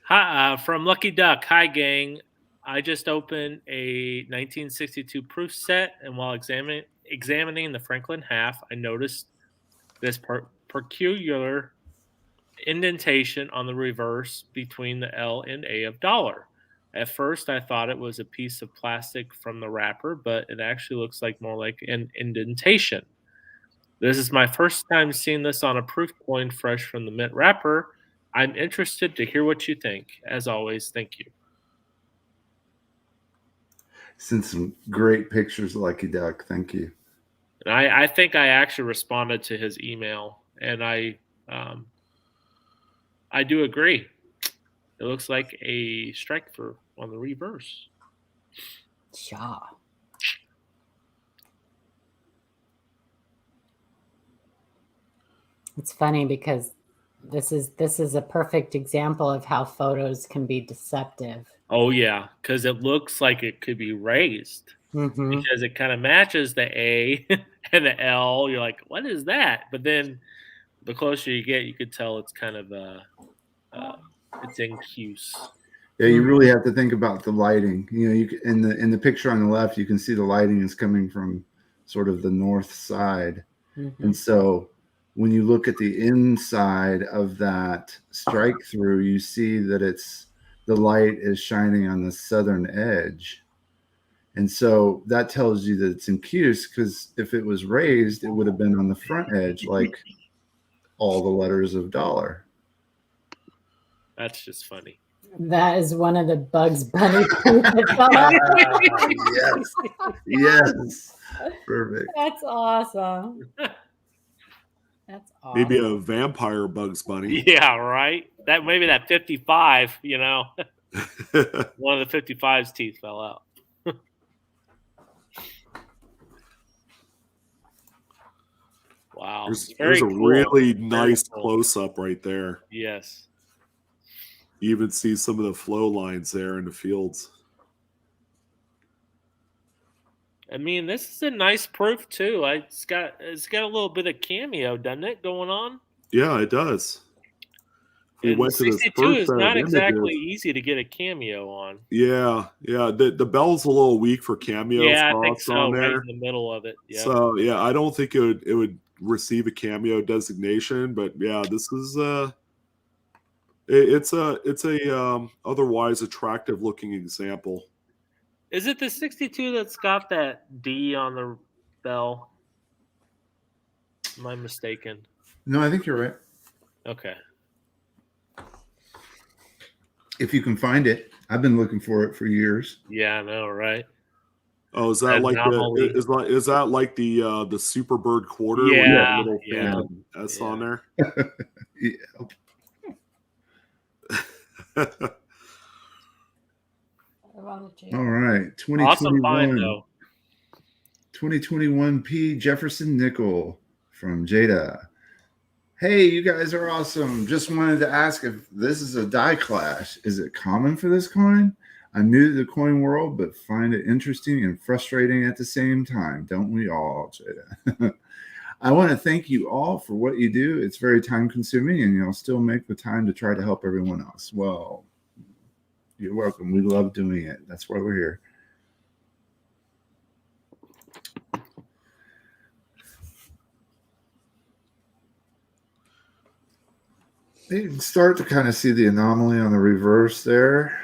Hi, from Lucky Duck. Hi, gang. I just opened a 1962 proof set, and while examining the Franklin half, I noticed this peculiar indentation on the reverse between the L and A of dollar. At first, I thought it was a piece of plastic from the wrapper, but it actually looks like more like an indentation. This is my first time seeing this on a proof coin fresh from the mint wrapper. I'm interested to hear what you think. As always, thank you. Sent some great pictures, Lucky Duck. Thank you. And I think I actually responded to his email, and I do agree. It looks like a strike through on the reverse. Shaw. It's funny because this is a perfect example of how photos can be deceptive. Oh yeah, because it looks like it could be raised Mm-hmm. because it kind of matches the A and the L. You're like, what is that? But then the closer you get, you could tell it's kind of it's in Cuse. Yeah, you really have to think about the lighting. In the picture on the left, you can see the lighting is coming from sort of the north side, and so when you look at the inside of that strike through, you see that the light is shining on the southern edge, and so that tells you that it's in Cuse, because if it was raised, it would have been on the front edge, like all the letters of dollar. That's just funny. That is one of the Bugs Bunny. Yes, perfect. That's awesome. That's awesome. Maybe a vampire Bugs Bunny. Yeah, right. Maybe that 55. One of the 55's teeth fell out. Wow. There's a cool. really Very nice cool. close-up right there. Yes. You even see some of the flow lines there in the fields. I mean, this is a nice proof too. It's got a little bit of cameo, doesn't it, going on? Yeah, it does. We And went to this 62 first is set not of exactly images. easy to get a cameo on. Yeah. The bell's a little weak for cameo Yeah, I think spots so. on Right there. in the middle of it. Yeah. So yeah, I don't think it would receive a cameo designation, but yeah, this is it's a otherwise attractive looking example. Is it the 62 that's got that D on the bell? Am I mistaken? No, I think you're right. Okay. If you can find it, I've been looking for it for years. Yeah, I know, right? Oh, is that Anomaly. is that like the Superbird quarter? Yeah, with that little yeah, phantom S on there. Yeah. All right, Awesome find 2021. though. 2021 P. Jefferson Nickel from Jada. Hey, you guys are awesome. Just wanted to ask if this is a die clash. Is it common for this coin? I'm new to the coin world, but find it interesting and frustrating at the same time. Don't we all, Jada? I want to thank you all for what you do. It's very time consuming, and you'll still make the time to try to help everyone else. Well, you're welcome. We love doing it. That's why we're here. You can start to kind of see the anomaly on the reverse there.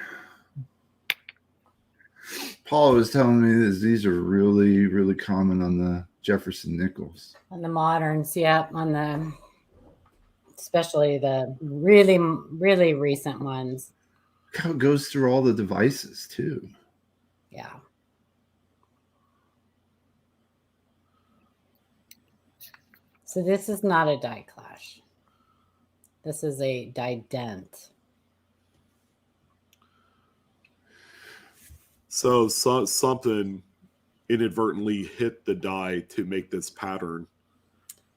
Paul was telling me that these are really, really common on the Jefferson nickels. On the moderns, yep. Especially the really, really recent ones. Look how it goes through all the devices too. Yeah. So this is not a die clash. This is a die dent. So something inadvertently hit the die to make this pattern.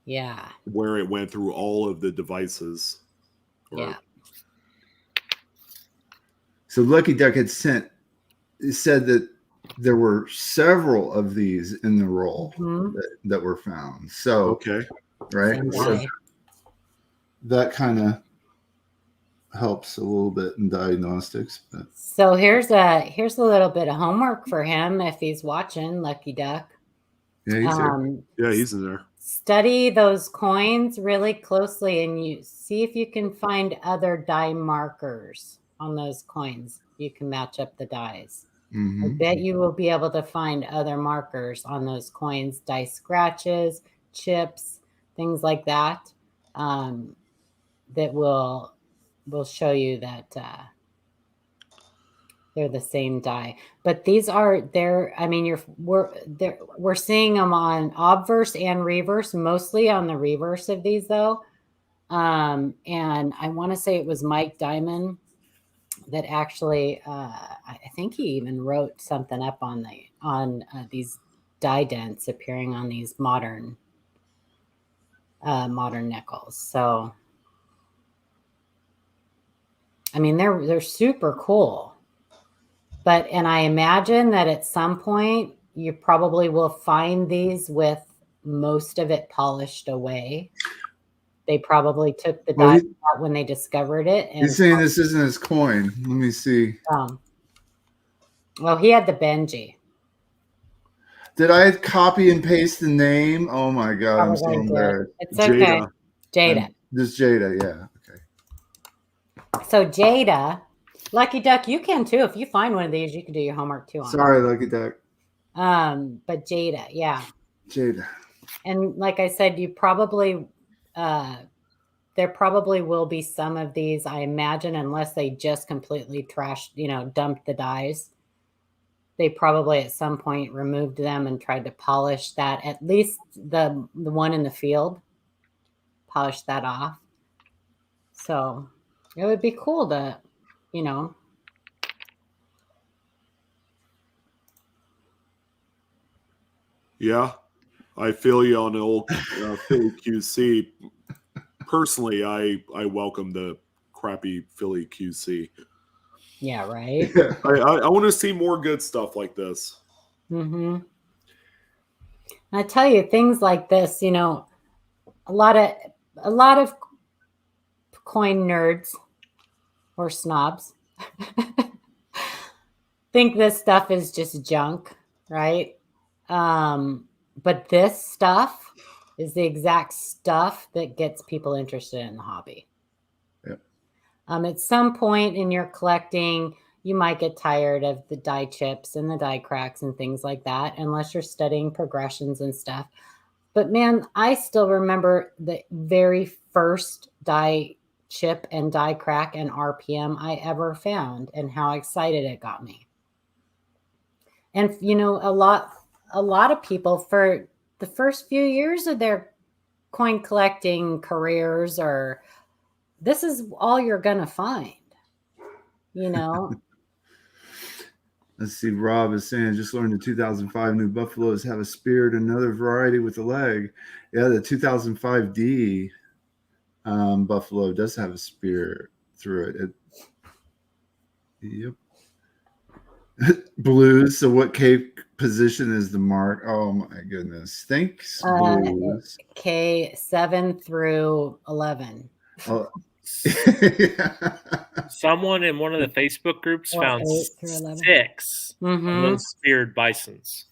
Yeah. Where it went through all of the devices. Yeah. So Lucky Duck had said that there were several of these in the roll that were found. So okay. Right. So that kind of helps a little bit in diagnostics. But. So here's a little bit of homework for him if he's watching, Lucky Duck. Yeah, he's there. Yeah, he's in there. Study those coins really closely and you see if you can find other die markers on those coins. You can match up the dies. I bet you will be able to find other markers on those coins, die scratches, chips, things like that, that will show you that they're the same die. But these are we're seeing them on obverse and reverse, mostly on the reverse of these though. And I want to say it was Mike Diamond that actually I think he even wrote something up on these die dents appearing on these modern nickels. So I mean they're super cool. and I imagine that at some point you probably will find these with most of it polished away. They probably took the dye out when they discovered it. And he's saying this isn't his coin. Let me see. Well, he had the Benji. Did I copy and paste the name? Oh my god, I'm so Probably did. embarrassed. It's okay. Jada. This Jada, yeah. Okay. So Jada, Lucky Duck, you can too. If you find one of these, you can do your homework too on Sorry, Lucky Duck. But Jada, yeah. Jada. And like I said, you probably there probably will be some of these, I imagine, unless they just completely trashed, dumped the dyes. They probably at some point removed them and tried to polish that, at least the one in the field, polish that off. So it would be cool to, Yeah, I feel you on the old Philly QC. Personally, I welcome the crappy Philly QC. Yeah, right. I want to see more good stuff like this. Mm-hmm. I tell you, things like this, a lot of coin nerds or snobs think this stuff is just junk, right? But this stuff is the exact stuff that gets people interested in the hobby. Yep. At some point in your collecting, you might get tired of the die chips and the die cracks and things like that, unless you're studying progressions and stuff. But man, I still remember the very first die chip and die crack and RPM I ever found, and how excited it got me. And a lot of people, for the first few years of their coin collecting careers, or this is all you're gonna find. Let's see. Rob is saying, just learned the 2005 new Buffaloes have a spear and another variety with a leg. Yeah, the 2005D Buffalo does have a spear through it. Yep. Blues. So what K position is the mark? Oh my goodness. Thanks, Blues. K7 through 11. Oh. Someone in one of the Facebook groups found 6 of those speared bisons.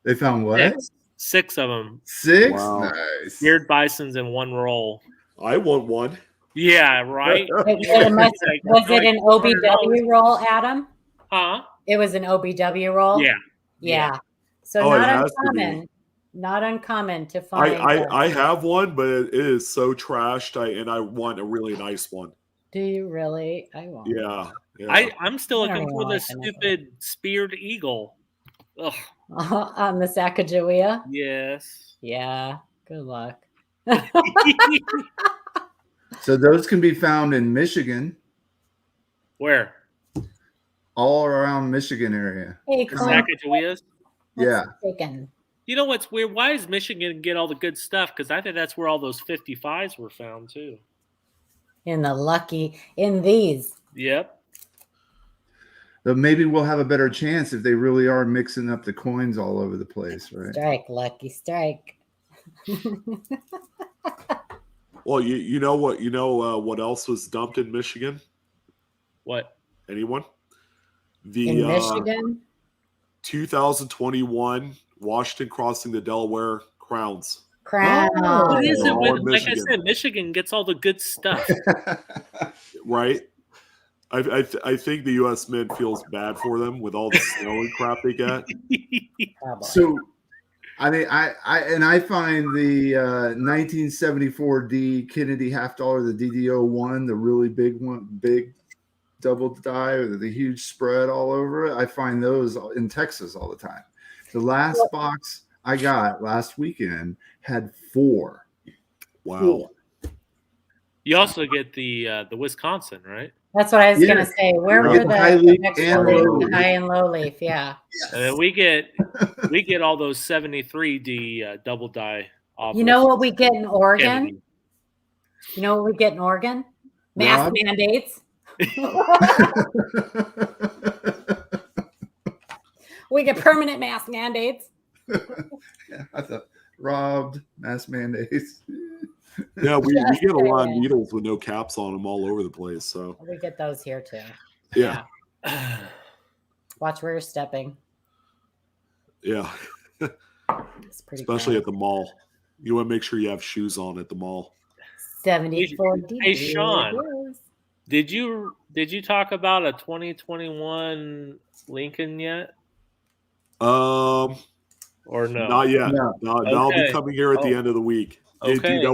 They found what? 6 of them. 6? Wow. Nice. Speared bisons in one roll. I want one. Yeah, right? Was it an OBW roll, Adam? Huh? It was an OBW roll? Yeah. So not uncommon to find. I have one, but it is so trashed, and I want a really nice one. Do you really? I won't. Yeah. I'm still looking for the stupid speared eagle. Ugh. On the Sacagawea? Yes. Yeah. Good luck. So those can be found in Michigan. Where? All around Michigan area. Hey, Sacagaweas? Yeah. You know what's weird? Why does Michigan get all the good stuff? Because I think that's where all those 55s were found too. In these. Yep. But maybe we'll have a better chance if they really are mixing up the coins all over the place, right? Strike, lucky strike. Well, you know what? What else was dumped in Michigan? What? Anyone? In Michigan? 2021 Washington crossing the Delaware Crowns. What is it with, like I said, Michigan gets all the good stuff. Right? I think the U.S. Mint feels bad for them with all the snow and crap they get. So, I mean, I find the 1974 Kennedy $50, the DD01, the really big one, big double die with the huge spread all over it. I find those in Texas all the time. The last box I got last weekend had 4. Wow. You also get the Wisconsin, right? That's what I was going to say. Where were the high and low leaf? Yeah. Yes. And then we get all those 73D double die off. You know what we get in Oregon? Kennedy. You know what we get in Oregon? Mask mandates. We get permanent mask mandates. Yeah, I thought robbed mask mandates. Yeah, we Just get a lot of saying. needles with no caps on them all over the place. So We get those here too. yeah. Watch where you're stepping. Yeah. It's pretty Especially gross. at the mall. You want to make sure you have shoes on at the mall. 74 Hey, Sean. Did you talk about a 2021 Lincoln yet? Or no? Not yet. No. That'll be Okay. coming here at the end of the week. Do Okay. you know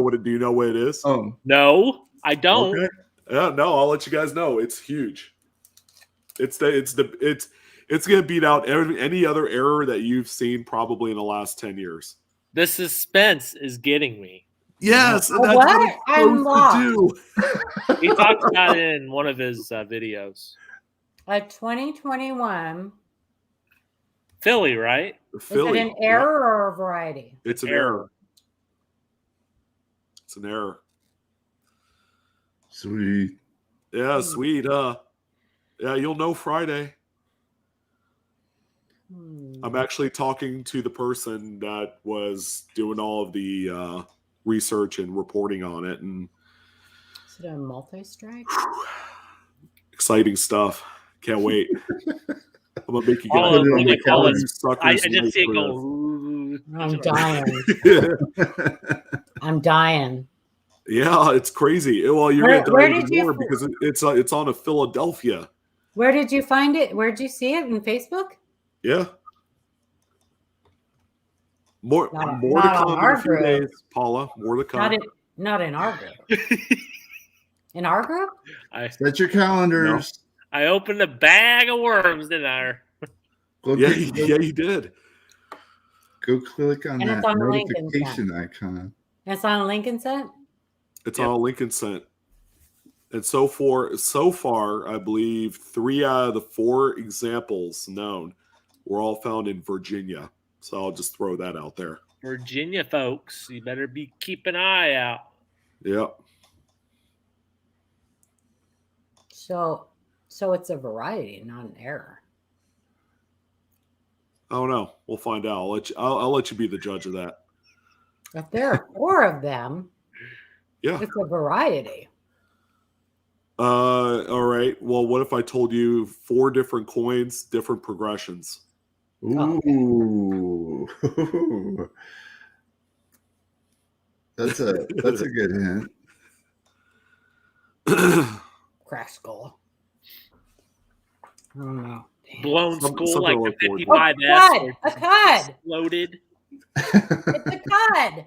what it is? Oh, No, I don't. Okay. Yeah, no, I'll let you guys know. It's huge. It's gonna beat out any other error that you've seen probably in the last 10 years. The suspense is getting me. Yes, and that's What? what it's I'm supposed to do. He talked about it in one of his videos. A 2021. Philly, right? Philly. Is it an error or a variety? It's an error. It's an error. sweet. Yeah, sweet, huh? Yeah, you'll know Friday. I'm actually talking to the person that was doing all of the research and reporting on it, and Is it a multi-strike? exciting stuff. Can't wait. I'm gonna make you Oh, guys. what do they call it? I Suckers just see it for go. I'm dying. this. I'm dying. Yeah, it's crazy. Well, you're Where gonna die did even you- more because it's on a Philadelphia. Where did you find it? Where did you see it? In Facebook? Yeah. More Not to on come in our a few group. days, Paula. More to come. Not in our group. In our group? Set your calendars. I opened a bag of worms, didn't I? Go Yeah, click- yeah, you did. Go click on And that it's on Lincoln notification icon. It's on a Lincoln set? It's Yep. on a Lincoln scent. And so far, I believe 3 out of the 4 examples known were all found in Virginia. So I'll just throw that out there. Virginia folks, you better be keep an eye out. Yep. So it's a variety, not an error. I don't know. We'll find out. I'll let you be the judge of that. If there are 4 of them, Yeah. it's a variety. All right. Well, what if I told you 4 different coins, different progressions? Ooh. That's a good hint. Crack skull. I don't know. Blown Something school to like look the forward to. 55S. A cud! Exploded. It's a cud!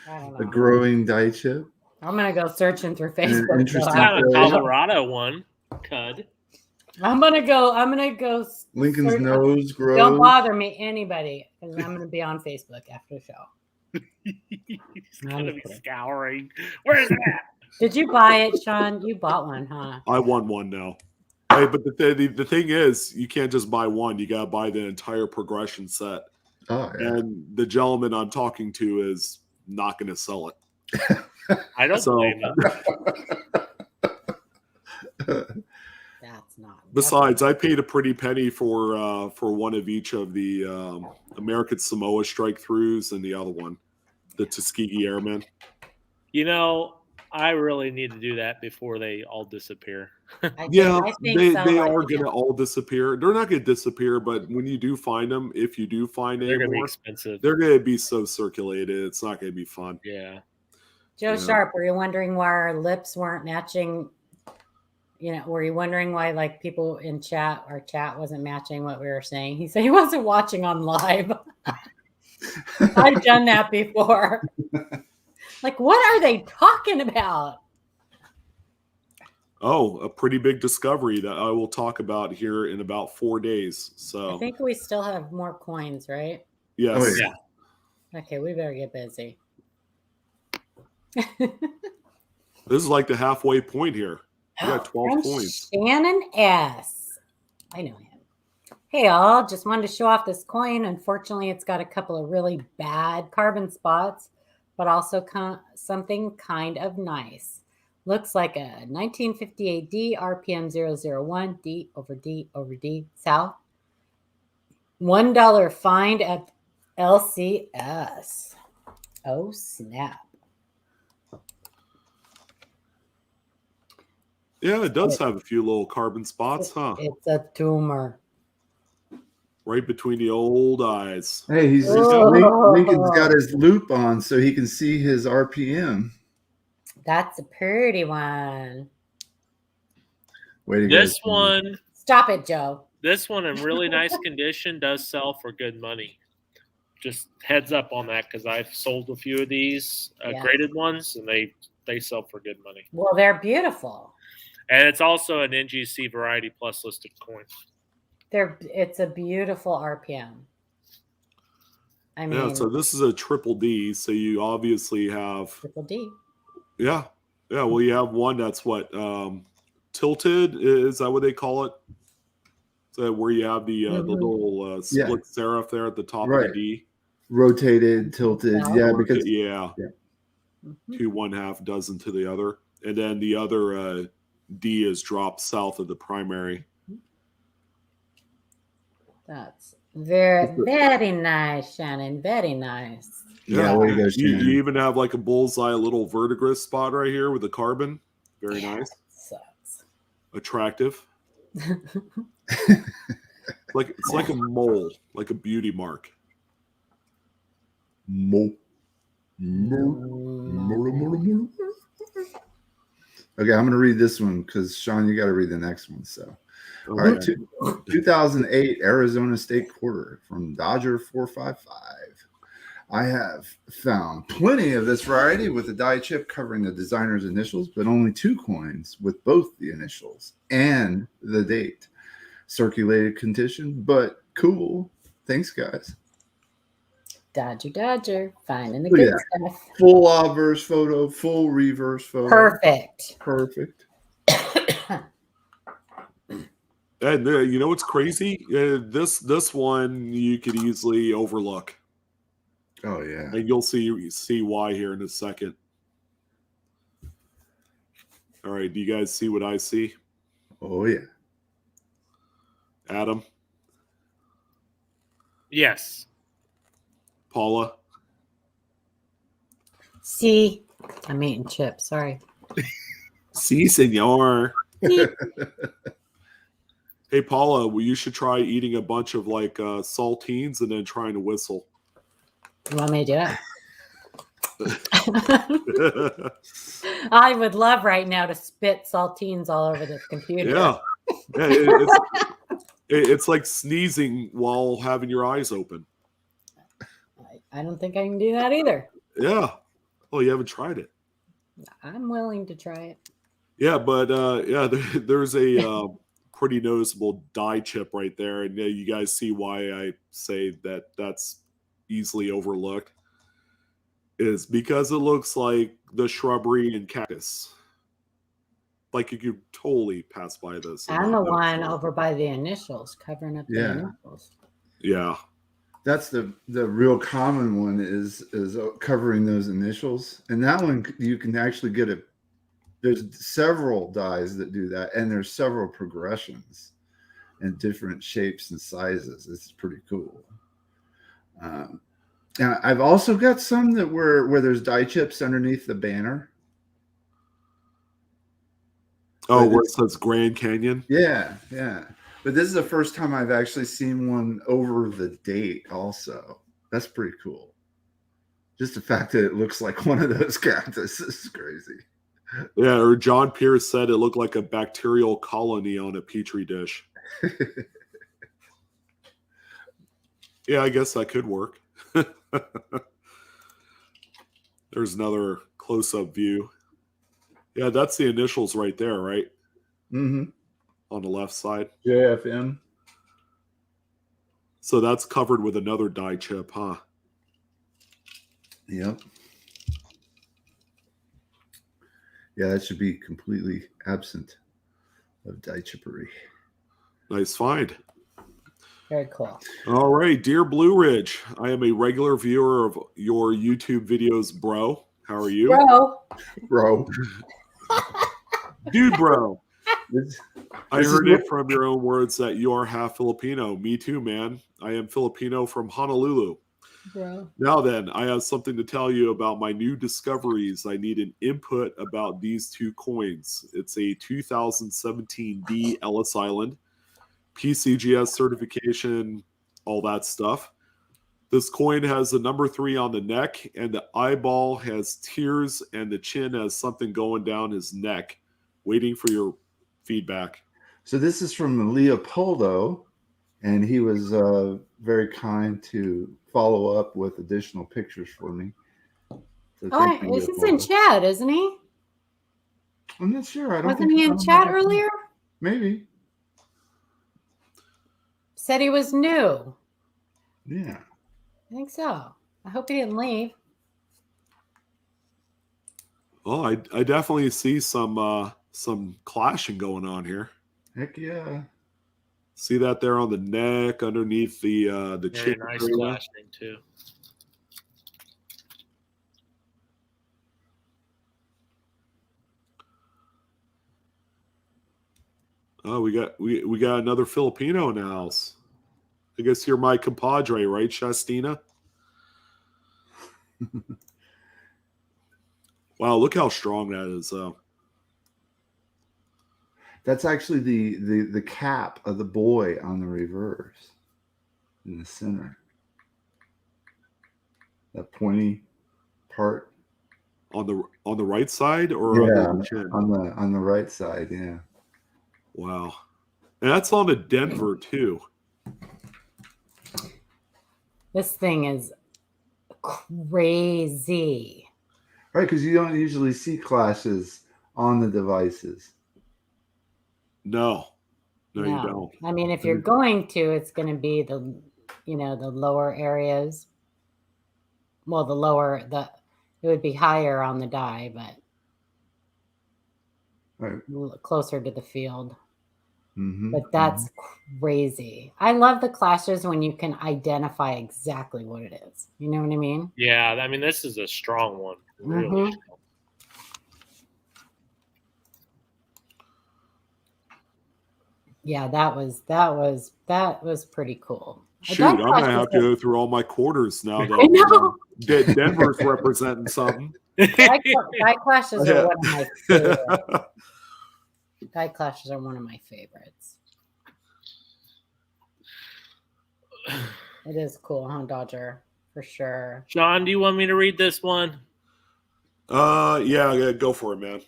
I don't A know. growing die chip. I'm gonna go searching through An Facebook. interesting- though. Not a Colorado one. Cud. I'm gonna go. Lincoln's search- nose grows. Don't bother me, anybody, because I'm gonna be on Facebook after the show. He's gonna be scouring. Where's that? Did you buy it, Sean? You bought one, huh? I won one now. Hey, but the thing is, you can't just buy one. You got to buy the entire progression set. Oh, yeah. And the gentleman I'm talking to is not going to sell it. I don't So- blame him. That's not. Besides, I paid a pretty penny for one of each of the American Samoa strike throughs and the other one, the Tuskegee Airmen. You know, I really need to do that before they all disappear. Yeah, I think they so. are going to all disappear. They're not going to disappear, but when you do find them, if you do find They're going to be anymore, expensive. they're going to be so circulated. It's not going to be fun. Yeah. Joe Yeah. Sharp, were you wondering why our lips weren't matching? You know, were you wondering why like people in chat, our chat wasn't matching what we were saying? He said he wasn't watching on live. I've done that before. Like, what are they talking about? Oh, a pretty big discovery that I will talk about here in about 4 days. I So, think we still have more coins, right? yes. Oh, yeah. Okay, we better get busy. This is like the halfway point here. We got 12 From coins. Shannon S. I know him. Hey, all. Just wanted to show off this coin. Unfortunately, it's got a couple of really bad carbon spots, but also something kind of nice. Looks like a 1958 D, RPM 001, D over D over D, south. $1 find at LCS. Oh, snap. Yeah, it does have a few little carbon spots, huh? It's a tumor. Right between the old eyes. Hey, Lincoln's got his loop on so he can see his RPM. That's a pretty one. Way to go. This one, Stop it, Joe. this one in really nice condition does sell for good money. Just heads up on that because I've sold a few of these Yeah. graded ones, and they sell for good money. Well, they're beautiful. And it's also an NGC Variety Plus listed coin. It's a beautiful RPM. I mean, Yeah, so this is a triple D, so you obviously have triple D. Yeah. Well, you have one that's what tilted, is that what they call it? So where you have the little split serif there at the top of the D. Rotated, tilted, because yeah. 2 1/2 dozen to the other, and then the other D is dropped south of the primary. That's very nice, Shannon. Very nice. Yeah, way to go, you Shannon. even have like a bullseye little verdigris spot right here with the carbon. Very nice. Sucks. Attractive. It's like a mole, like a beauty mark. Okay, I'm going to read this one because, Sean, you got to read the next one. So, all right, 2008 Arizona State Quarter from Dodger 455. I have found plenty of this variety with a die chip covering the designer's initials, but only 2 coins with both the initials and the date. Circulated condition, but cool. Thanks, guys. Dodger. Finding the Look good at stuff. Full obverse photo, full reverse photo. Perfect. And you know what's crazy? This one you could easily overlook. Oh yeah, and you'll see why here in a second. All right, do you guys see what I see? Oh yeah, Adam, Yes. Paula. See, I'm eating chips. Sorry. Si, senor. Hey, Paula, well, you should try eating a bunch of like saltines and then trying to whistle. You want me to do it? I would love right now to spit saltines all over this computer. Yeah, it's like sneezing while having your eyes open. I don't think I can do that either. Yeah. Oh, you haven't tried it. I'm willing to try it. Yeah, but there's a pretty noticeable die chip right there, and you guys see why I say that that's easily overlooked. Is because it looks like the shrubbery and cactus. Like you could totally pass by this. And the one over by the initials, covering up the initials. Yeah. That's the real common one is covering those initials, and that one you can actually get it. There's several dies that do that, and there's several progressions in different shapes and sizes. It's pretty cool. And I've also got some that where there's die chips underneath the banner. Oh, where it says Grand Canyon? Yeah. But this is the first time I've actually seen one over the date also. That's pretty cool. Just the fact that it looks like one of those cactuses is crazy. Yeah, or John Pierce said it looked like a bacterial colony on a petri dish. Yeah, I guess that could work. There's another close-up view. Yeah, that's the initials right there, right? Mm-hmm. On the left side. JFM. So that's covered with another die chip, huh? Yep. Yeah, that should be completely absent of die chippery. Nice find. Very cool. All right, dear Blue Ridge, I am a regular viewer of your YouTube videos, bro. How are you? Bro. Bro. Dude, bro. I heard it from your own words that you are half Filipino. Me too, man. I am Filipino from Honolulu. Bro. Now then, I have something to tell you about my new discoveries. I need an input about these two coins. It's a 2017 D Ellis Island, PCGS certification, all that stuff. This coin has the number 3 on the neck, and the eyeball has tears, and the chin has something going down his neck. Waiting for your feedback. So this is from Leopoldo, and he was very kind to follow up with additional pictures for me. So thank you, He's in Leopoldo. chat, isn't he? I'm not sure. I don't Wasn't think he in chat earlier? Maybe. Said he was new. Yeah. I think so. I hope he didn't leave. Well, I definitely see some clashing going on here. Heck yeah. See that there on the neck, underneath the Very chin nice area? flashing too. Oh, we got another Filipino in the house. I guess you're my compadre, right, Shastina? Wow, look how strong that is, though. That's actually the cap of the boy on the reverse in the center. That pointy part On the right side or under the chin? on the right side, yeah. Wow. And that's on a Denver too. This thing is crazy. Right, because you don't usually see clashes on the devices. No, you don't. I mean, if you're going to, it's going to be the lower areas. Well, it would be higher on the die, but Right. Closer to the field. Mm-hmm. But that's crazy. I love the clashes when you can identify exactly what it is. You know what I mean? Yeah, I mean, this is a strong one. Really strong. Yeah, that was pretty cool. Shoot, I'm gonna have to go through all my quarters now that Denver's representing something. Die clashes are one of my favorites. Die clashes are one of my favorites. It is cool, huh, Dodger? For sure. John, do you want me to read this one? Yeah, go for it, man.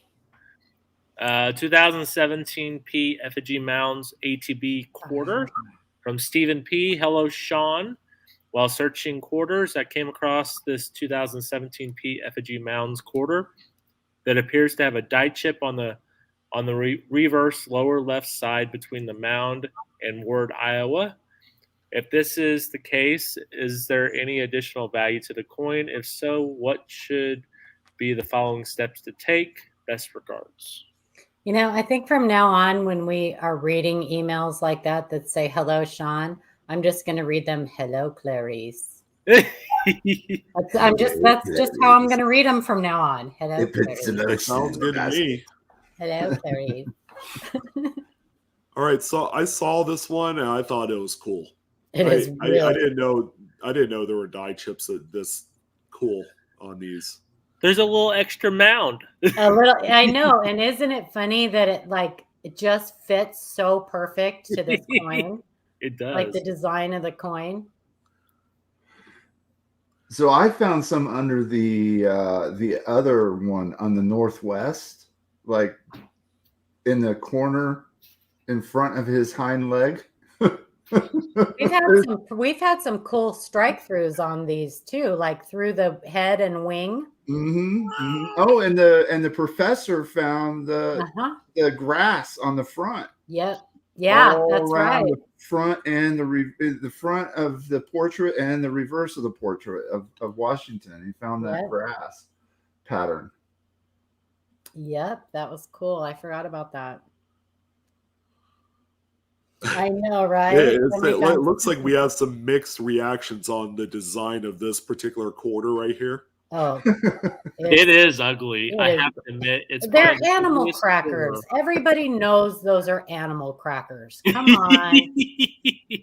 2017 P Effigy Mounds ATB quarter from Stephen P. Hello, Sean. While searching quarters, I came across this 2017 P Effigy Mounds quarter that appears to have a die chip on the reverse lower left side between the mound and word Iowa. If this is the case, is there any additional value to the coin? If so, what should be the following steps to take? Best regards. I think from now on, when we are reading emails like that say, hello, Sean, I'm just going to read them, hello, Clarice. That's just how I'm going to read them from now on. Hello, Clarice. Sounds good to me. Hello, Clarice. All right, so I saw this one and I thought it was cool. It is really I didn't know there were die chips this cool on these. There's a little extra mound. A little, I know, and isn't it funny that it just fits so perfect to this coin? It does. Like the design of the coin. So I found some under the other one on the northwest, like in the corner in front of his hind leg. We've had some cool strike throughs on these too, like through the head and wing. Mm-hmm, mm-hmm. Oh, and the professor found the grass on the front. Yep. Yeah, that's right. The front and the front of the portrait and the reverse of the portrait of Washington. He found that grass pattern. Yep, that was cool. I forgot about that. I know, right? It looks like we have some mixed reactions on the design of this particular quarter right here. Oh, It is ugly. it I is. have to admit, it's They're probably the animal ugliest crackers. quarter. Everybody knows those are animal crackers. Come on.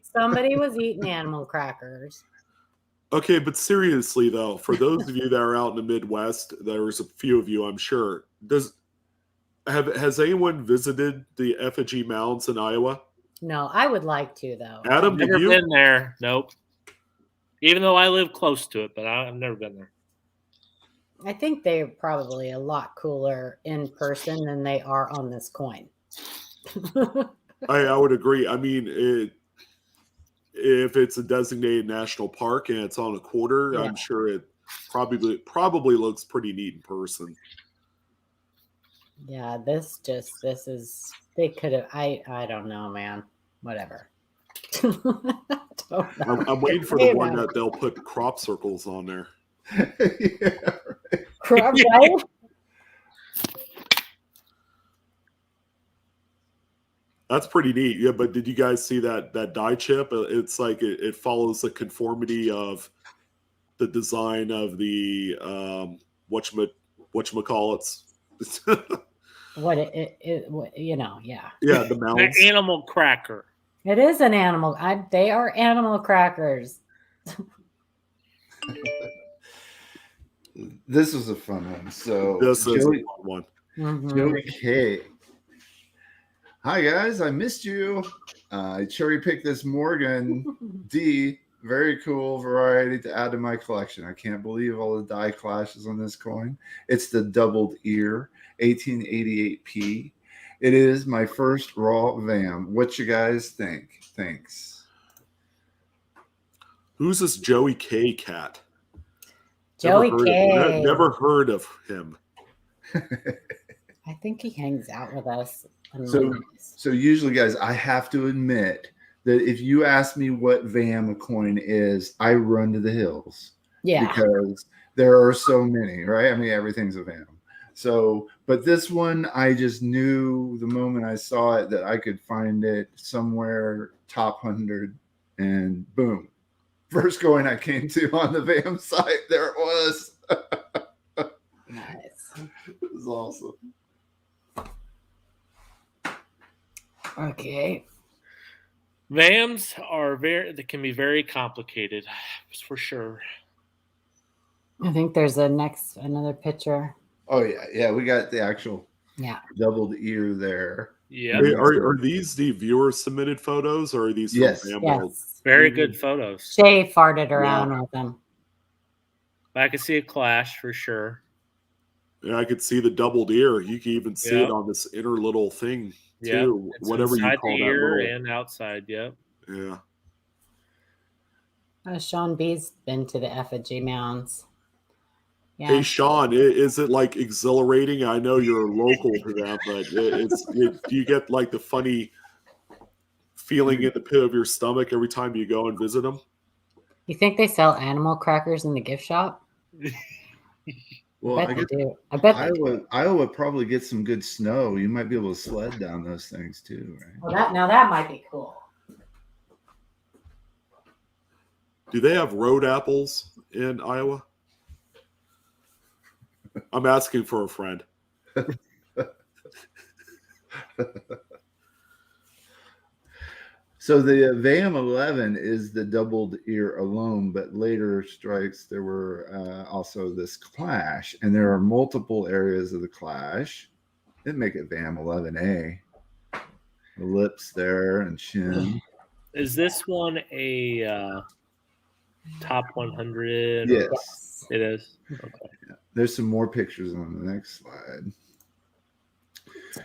Somebody was eating animal crackers. Okay, but seriously though, for those of you that are out in the Midwest, there's a few of you, I'm sure. Has anyone visited the effigy mounds in Iowa? No, I would like to though. Adam, did Never you? been there. Nope. Even though I live close to it, but I've never been there. I think they're probably a lot cooler in person than they are on this coin. I would agree. I mean, if it's a designated national park and it's on a quarter, Yeah. I'm sure it probably looks pretty neat in person. Yeah, this is they could have I don't know, man. Whatever. I'm waiting for the one that they'll put crop circles on there. Yeah. Right? That's pretty neat. Yeah, but did you guys see that die chip? It's like it follows the conformity of the design of the whatchamacallits. What yeah. Yeah, the An mounds. animal cracker. It is an animal. They are animal crackers. This was a fun one. So This is a Joey, fun one. Mhm. Joey K. Hi guys, I missed you. I cherry picked this Morgan D. Very cool variety to add to my collection. I can't believe all the die clashes on this coin. It's the doubled ear 1888p. It is my first raw VAM. What you guys think? Thanks. Who's this Joey K cat? Joey K. Never heard of him. I think he hangs out with us on So- Mondays. So usually, guys, I have to admit that if you ask me what VAM a coin is, I run to the hills. Yeah. Because there are so many, right? I mean, everything's a VAM. So, but this one, I just knew the moment I saw it that I could find it somewhere top 100, and boom, first coin I came to on the VAM site, there it was. Nice. It was awesome. Okay. VAMs they can be very complicated, for sure. I think there's another picture. Oh yeah, we got the actual doubled ear there. Yeah. Wait, are these the viewer submitted photos or are these from Yes. VAM World? Yes. Very good photos. Shay farted around with them. I can see a clash for sure. Yeah, I could see the doubled ear. You can even see it on this inner little thing too. It's Whatever you inside call the that ear little. and outside. Yep. Yeah. Sean B's been to the effigy mounds. Yeah. Hey Sean, is it like exhilarating? I know you're local to that, but do you get like the funny feeling in the pit of your stomach every time you go and visit them? You think they sell animal crackers in the gift shop? Well, I bet they do. I bet they do. Iowa probably gets some good snow. You might be able to sled down those things too, right? Well, that might be cool. Do they have road apples in Iowa? I'm asking for a friend. So the VAM 11 is the doubled ear alone, but later strikes there were also this clash, and there are multiple areas of the clash that make it VAM 11A. The lips there and chin. Is this one a top 100? Yes. It is. Okay. Yeah. There's some more pictures on the next slide.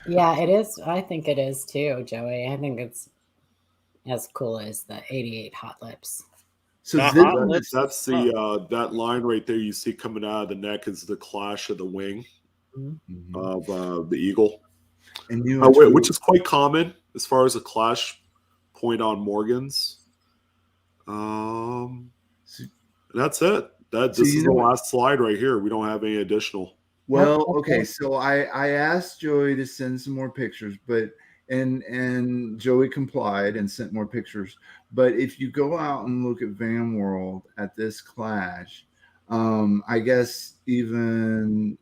Yeah, it is. I think it is too, Joey. I think it's as cool as the 88 hot lips. So The this hot one lips- That's the that line right there you see coming out of the neck is the clash of the wing Mhm. of the eagle, and you which is quite common as far as a clash point on Morgans. That's it. This is the last slide right here. We don't have any additional. Well, okay. So I asked Joey to send some more pictures, but and Joey complied and sent more pictures. But if you go out and look at Van World at this clash, I guess even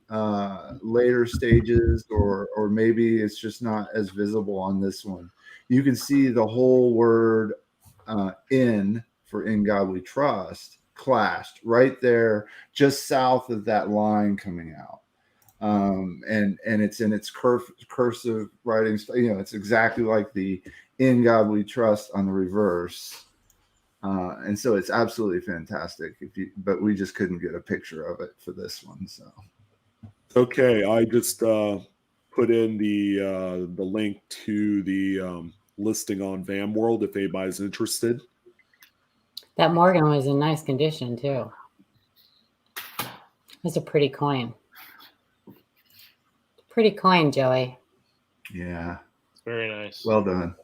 later stages, or maybe it's just not as visible on this one. You can see the whole word "in" for "In God We Trust" clashed right there, just south of that line coming out. And it's in its cursive writing. It's exactly like the "In God We Trust" on the reverse. And so it's absolutely fantastic. But we just couldn't get a picture of it for this one. So Okay, I just put in the link to the listing on VamWorld if anybody's interested. That Morgan was in nice condition too. It's a pretty coin. Pretty coin, Joey. yeah, Very nice. well done.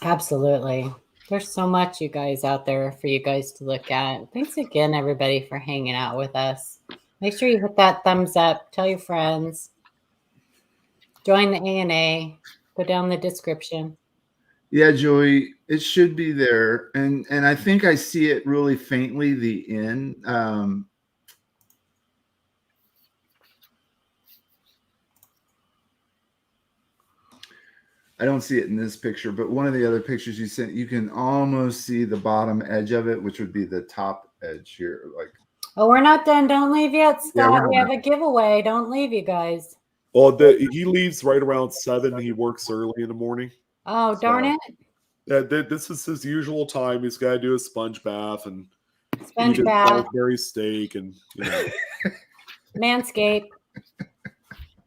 Absolutely. There's so much, you guys, out there for you guys to look at. Thanks again, everybody, for hanging out with us. Make sure you hit that thumbs up. Tell your friends. Join the ANA. Go down the description. Yeah, Joey, it should be there, and I think I see it really faintly. The "in." I don't see it in this picture, but one of the other pictures you sent, you can almost see the bottom edge of it, which would be the top edge here. Like, oh, we're not done. Don't leave yet, Scott. Yeah, We have a giveaway. Don't leave, you guys. Well, he leaves right around 7. He works early in the morning. Oh, darn it. Yeah, this is his usual time. He's got to do a sponge bath and Sponge eat bath. Salisbury steak and Manscape.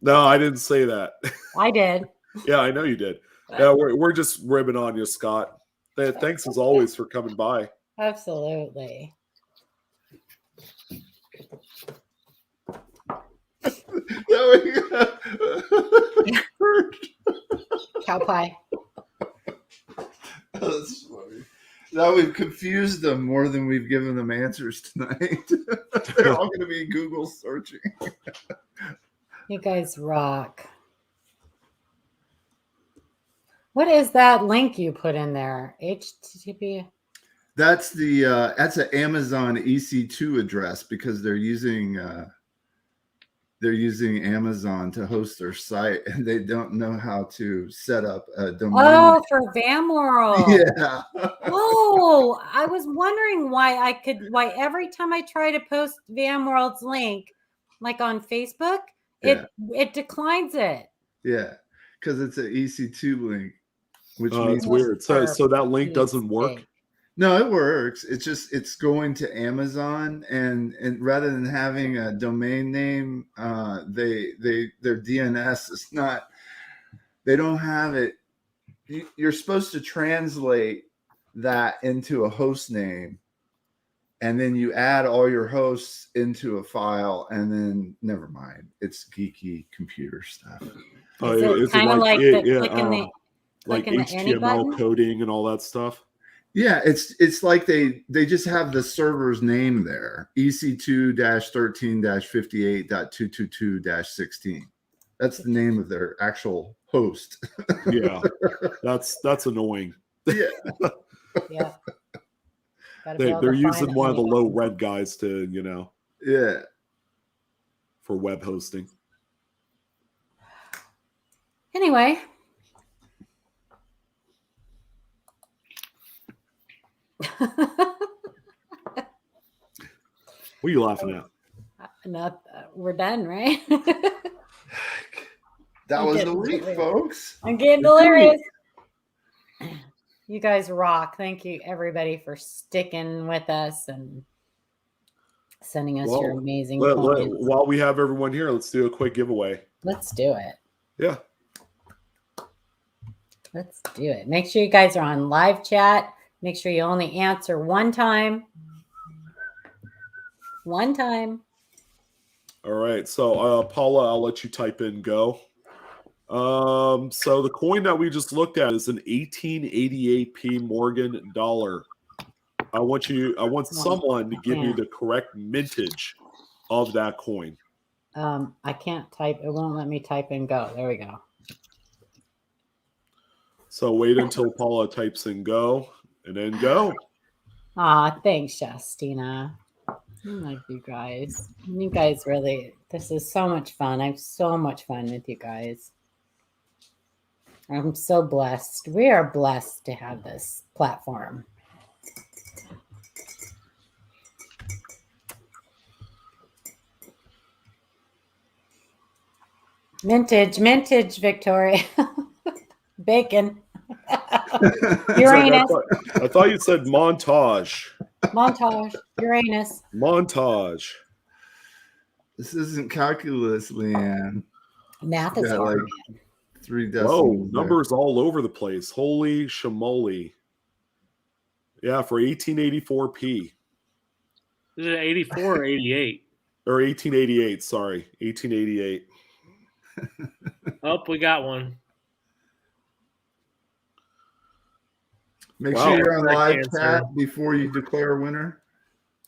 No, I didn't say that. I did. Yeah, I know you did. Yeah, we're just ribbing on you, Scott. Thanks as always for coming by. Absolutely. Cow pie. That's funny. Now we've confused them more than we've given them answers tonight. They're all going to be Google searching. You guys rock. What is that link you put in there? HTTP? That's an Amazon EC2 address because they're using Amazon to host their site, and they don't know how to set up a domain. Oh, for VamWorld. Yeah. Oh, I was wondering why every time I try to post VamWorld's link, like on Facebook, it declines it. Yeah, because it's an EC2 link, which means it's weird. So that link doesn't work. No, it works. It's going to Amazon, and rather than having a domain name, their DNS is not. They don't have it. You're supposed to translate that into a host name, and then you add all your hosts into a file, and then never mind. It's geeky computer stuff. It's kind of like like HTML coding and all that stuff. Yeah, it's like they just have the server's name there, EC2-13-58.222-16. That's the name of their actual host. Yeah, that's annoying. Yeah, yeah. They're using one of the low rent guys to yeah, for web hosting. Anyway. What are you laughing at? We're done, right? That was the week, folks. I'm getting delirious. You guys rock. Thank you, everybody, for sticking with us and sending us your amazing comments. While we have everyone here, let's do a quick giveaway. Let's do it. Yeah. Let's do it. Make sure you guys are on live chat. Make sure you only answer one time. One time. All right. So, Paula, I'll let you type in go. So the coin that we just looked at is an 1888p Morgan dollar. I want someone to give me the correct mintage of that coin. I can't type. It won't let me type in go. There we go. So wait until Paula types in go and then go. Thanks, Justina. I love you guys. You guys really, this is so much fun. I have so much fun with you guys. I'm so blessed. We are blessed to have this platform. Mintage, Victoria. Bacon. Uranus. I thought you said montage. Montage. Uranus. Montage. This isn't calculus, Leanne. Math is Got hard. like 3 Whoa, decimals. numbers all over the place. Holy shamoly. Yeah, for 1884p. Is it 84 or 88? Or 1888, sorry. 1888. Oh, we got one. Make Wow. sure you're on Correct live answer. chat before you declare a winner.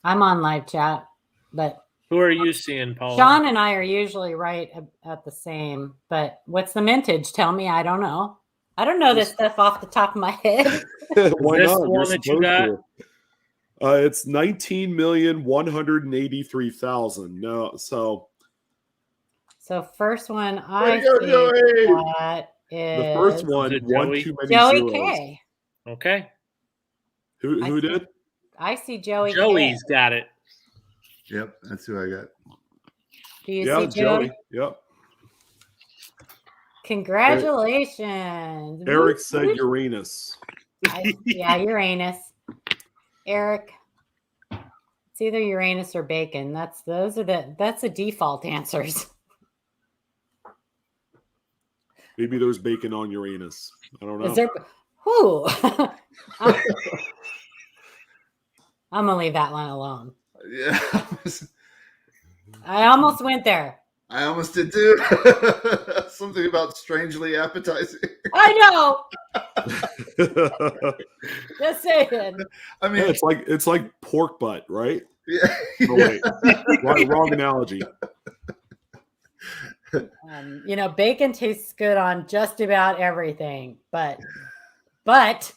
I'm on live chat, but Who are you seeing, Paula? Sean and I are usually right at the same. But what's the mintage? Tell me. I don't know. I don't know this stuff off the top of my head. Why this not? the You're one that you supposed got? to. It's 19,183,000. No, so So first one Way I to go, see Joey! that is the first one, it one Joey? too many Joey zeros. K. Okay. Who I see- did? I see Joey Joey's K. got it. Yep, that's who I got. Do you Yeah, see Joey? Yep. Congratulations. Eric Whoop, said whoop. Uranus. Yeah, Uranus. Eric. It's either Uranus or bacon. That's the default answers. Maybe there's bacon on Uranus. I don't know. Is there? Who? I'm gonna leave that one alone. Yeah, I almost went there. I almost did too. Something about strangely appetizing. I know. Just saying. I mean, Yeah, it's like pork butt, right? yeah, Oh, wait. Wrong analogy. Bacon tastes good on just about everything, but Yes.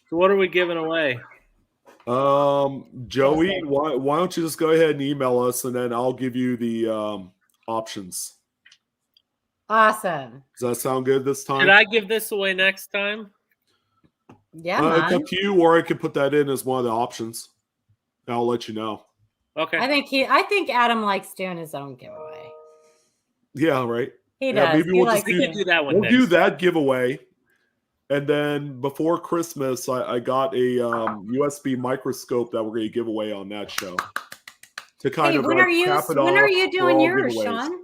So what are we giving away? Joey, why don't you just go ahead and email us, and then I'll give you the options. Awesome. Does that sound good this time? Should I give this away next time? Yeah, It's man. up to you, or I could put that in as one of the options. And I'll let you know. Okay. I think Adam likes doing his own giveaway. Yeah, right. He Yeah, does. maybe He we'll likes just we could do that one We'll next. do that giveaway. And then before Christmas, I got a USB microscope that we're going to give away on that show. To kind Hey, of when are you cap it when off are you for doing all yours, giveaways. Sean?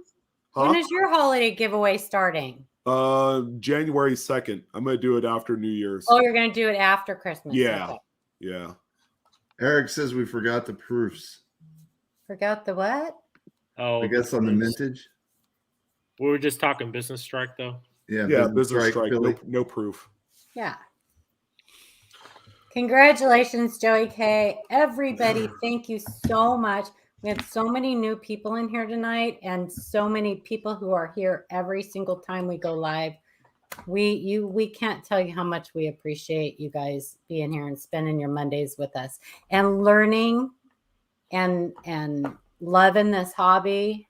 Huh? When is your holiday giveaway starting? January 2nd. I'm going to do it after New Year's. Oh, you're going to do it after Christmas. Yeah. Okay. Yeah. Eric says we forgot the proofs. Forgot the what? Oh, I guess on the mintage. We were just talking business strike, though. Yeah, Yeah, business strike. Billy. No proof. Yeah. Congratulations, Joey K. Everybody, thank you so much. We had so many new people in here tonight and so many people who are here every single time we go live. We can't tell you how much we appreciate you guys being here and spending your Mondays with us and learning and loving this hobby.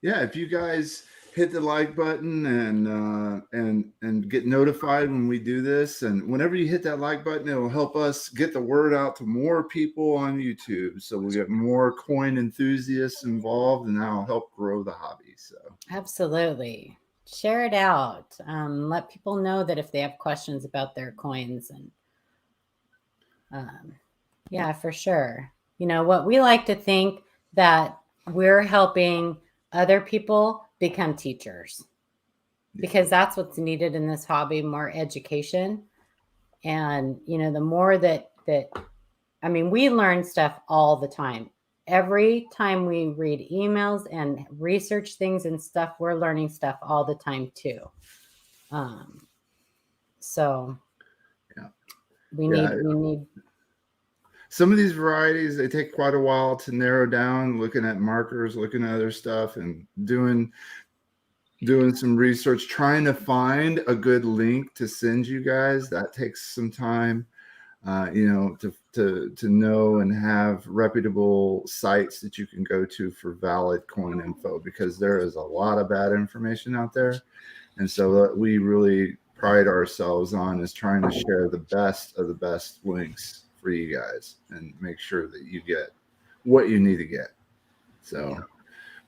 Yeah, if you guys hit the like button and get notified when we do this, and whenever you hit that like button, it will help us get the word out to more people on YouTube. So we'll get more coin enthusiasts involved, and that'll help grow the hobby. So Absolutely. Share it out. Let people know that if they have questions about their coins and yeah, for sure. You know what, we like to think that we're helping other people become teachers because that's what's needed in this hobby, more education. And, the more that we learn stuff all the time. Every time we read emails and research things and stuff, we're learning stuff all the time too. So yeah, we need some of these varieties, they take quite a while to narrow down, looking at markers, looking at other stuff, and doing doing some research, trying to find a good link to send you guys. That takes some time, to know and have reputable sites that you can go to for valid coin info, because there is a lot of bad information out there. And so what we really pride ourselves on is trying to share the best of the best links for you guys and make sure that you get what you need to get. So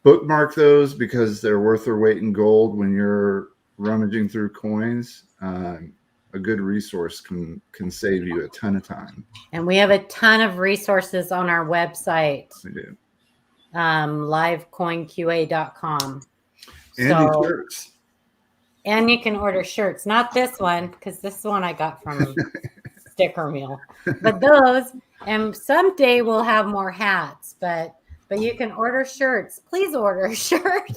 bookmark those, because they're worth their weight in gold when you're rummaging through coins. A good resource can save you a ton of time. And we have a ton of resources on our website. We do. livecoinqa.com. And shirts. And you can order shirts. Not this one, because this one I got from Sticker Meal. But those, and someday we'll have more hats, but you can order shirts. Please order a shirt.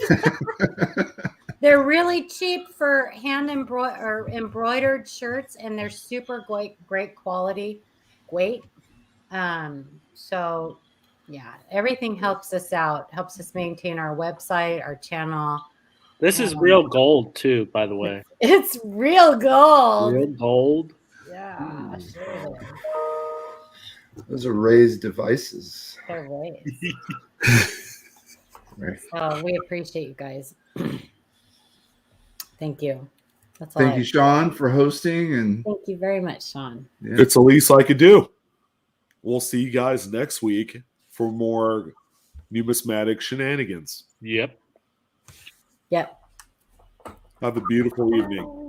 They're really cheap for hand embroidered shirts, and they're super great quality. So yeah, everything helps us out, helps us maintain our website, our channel. This is real gold too, by the way. It's real gold. Real gold. Yeah, sure. Those are raised devices. They're raised. Right. So we appreciate you guys. Thank you. That's all. Thank you, Sean, for hosting. And thank you very much, Sean. yeah. It's the least I could do. We'll see you guys next week for more numismatic shenanigans. Yep. Yep. Have a beautiful evening.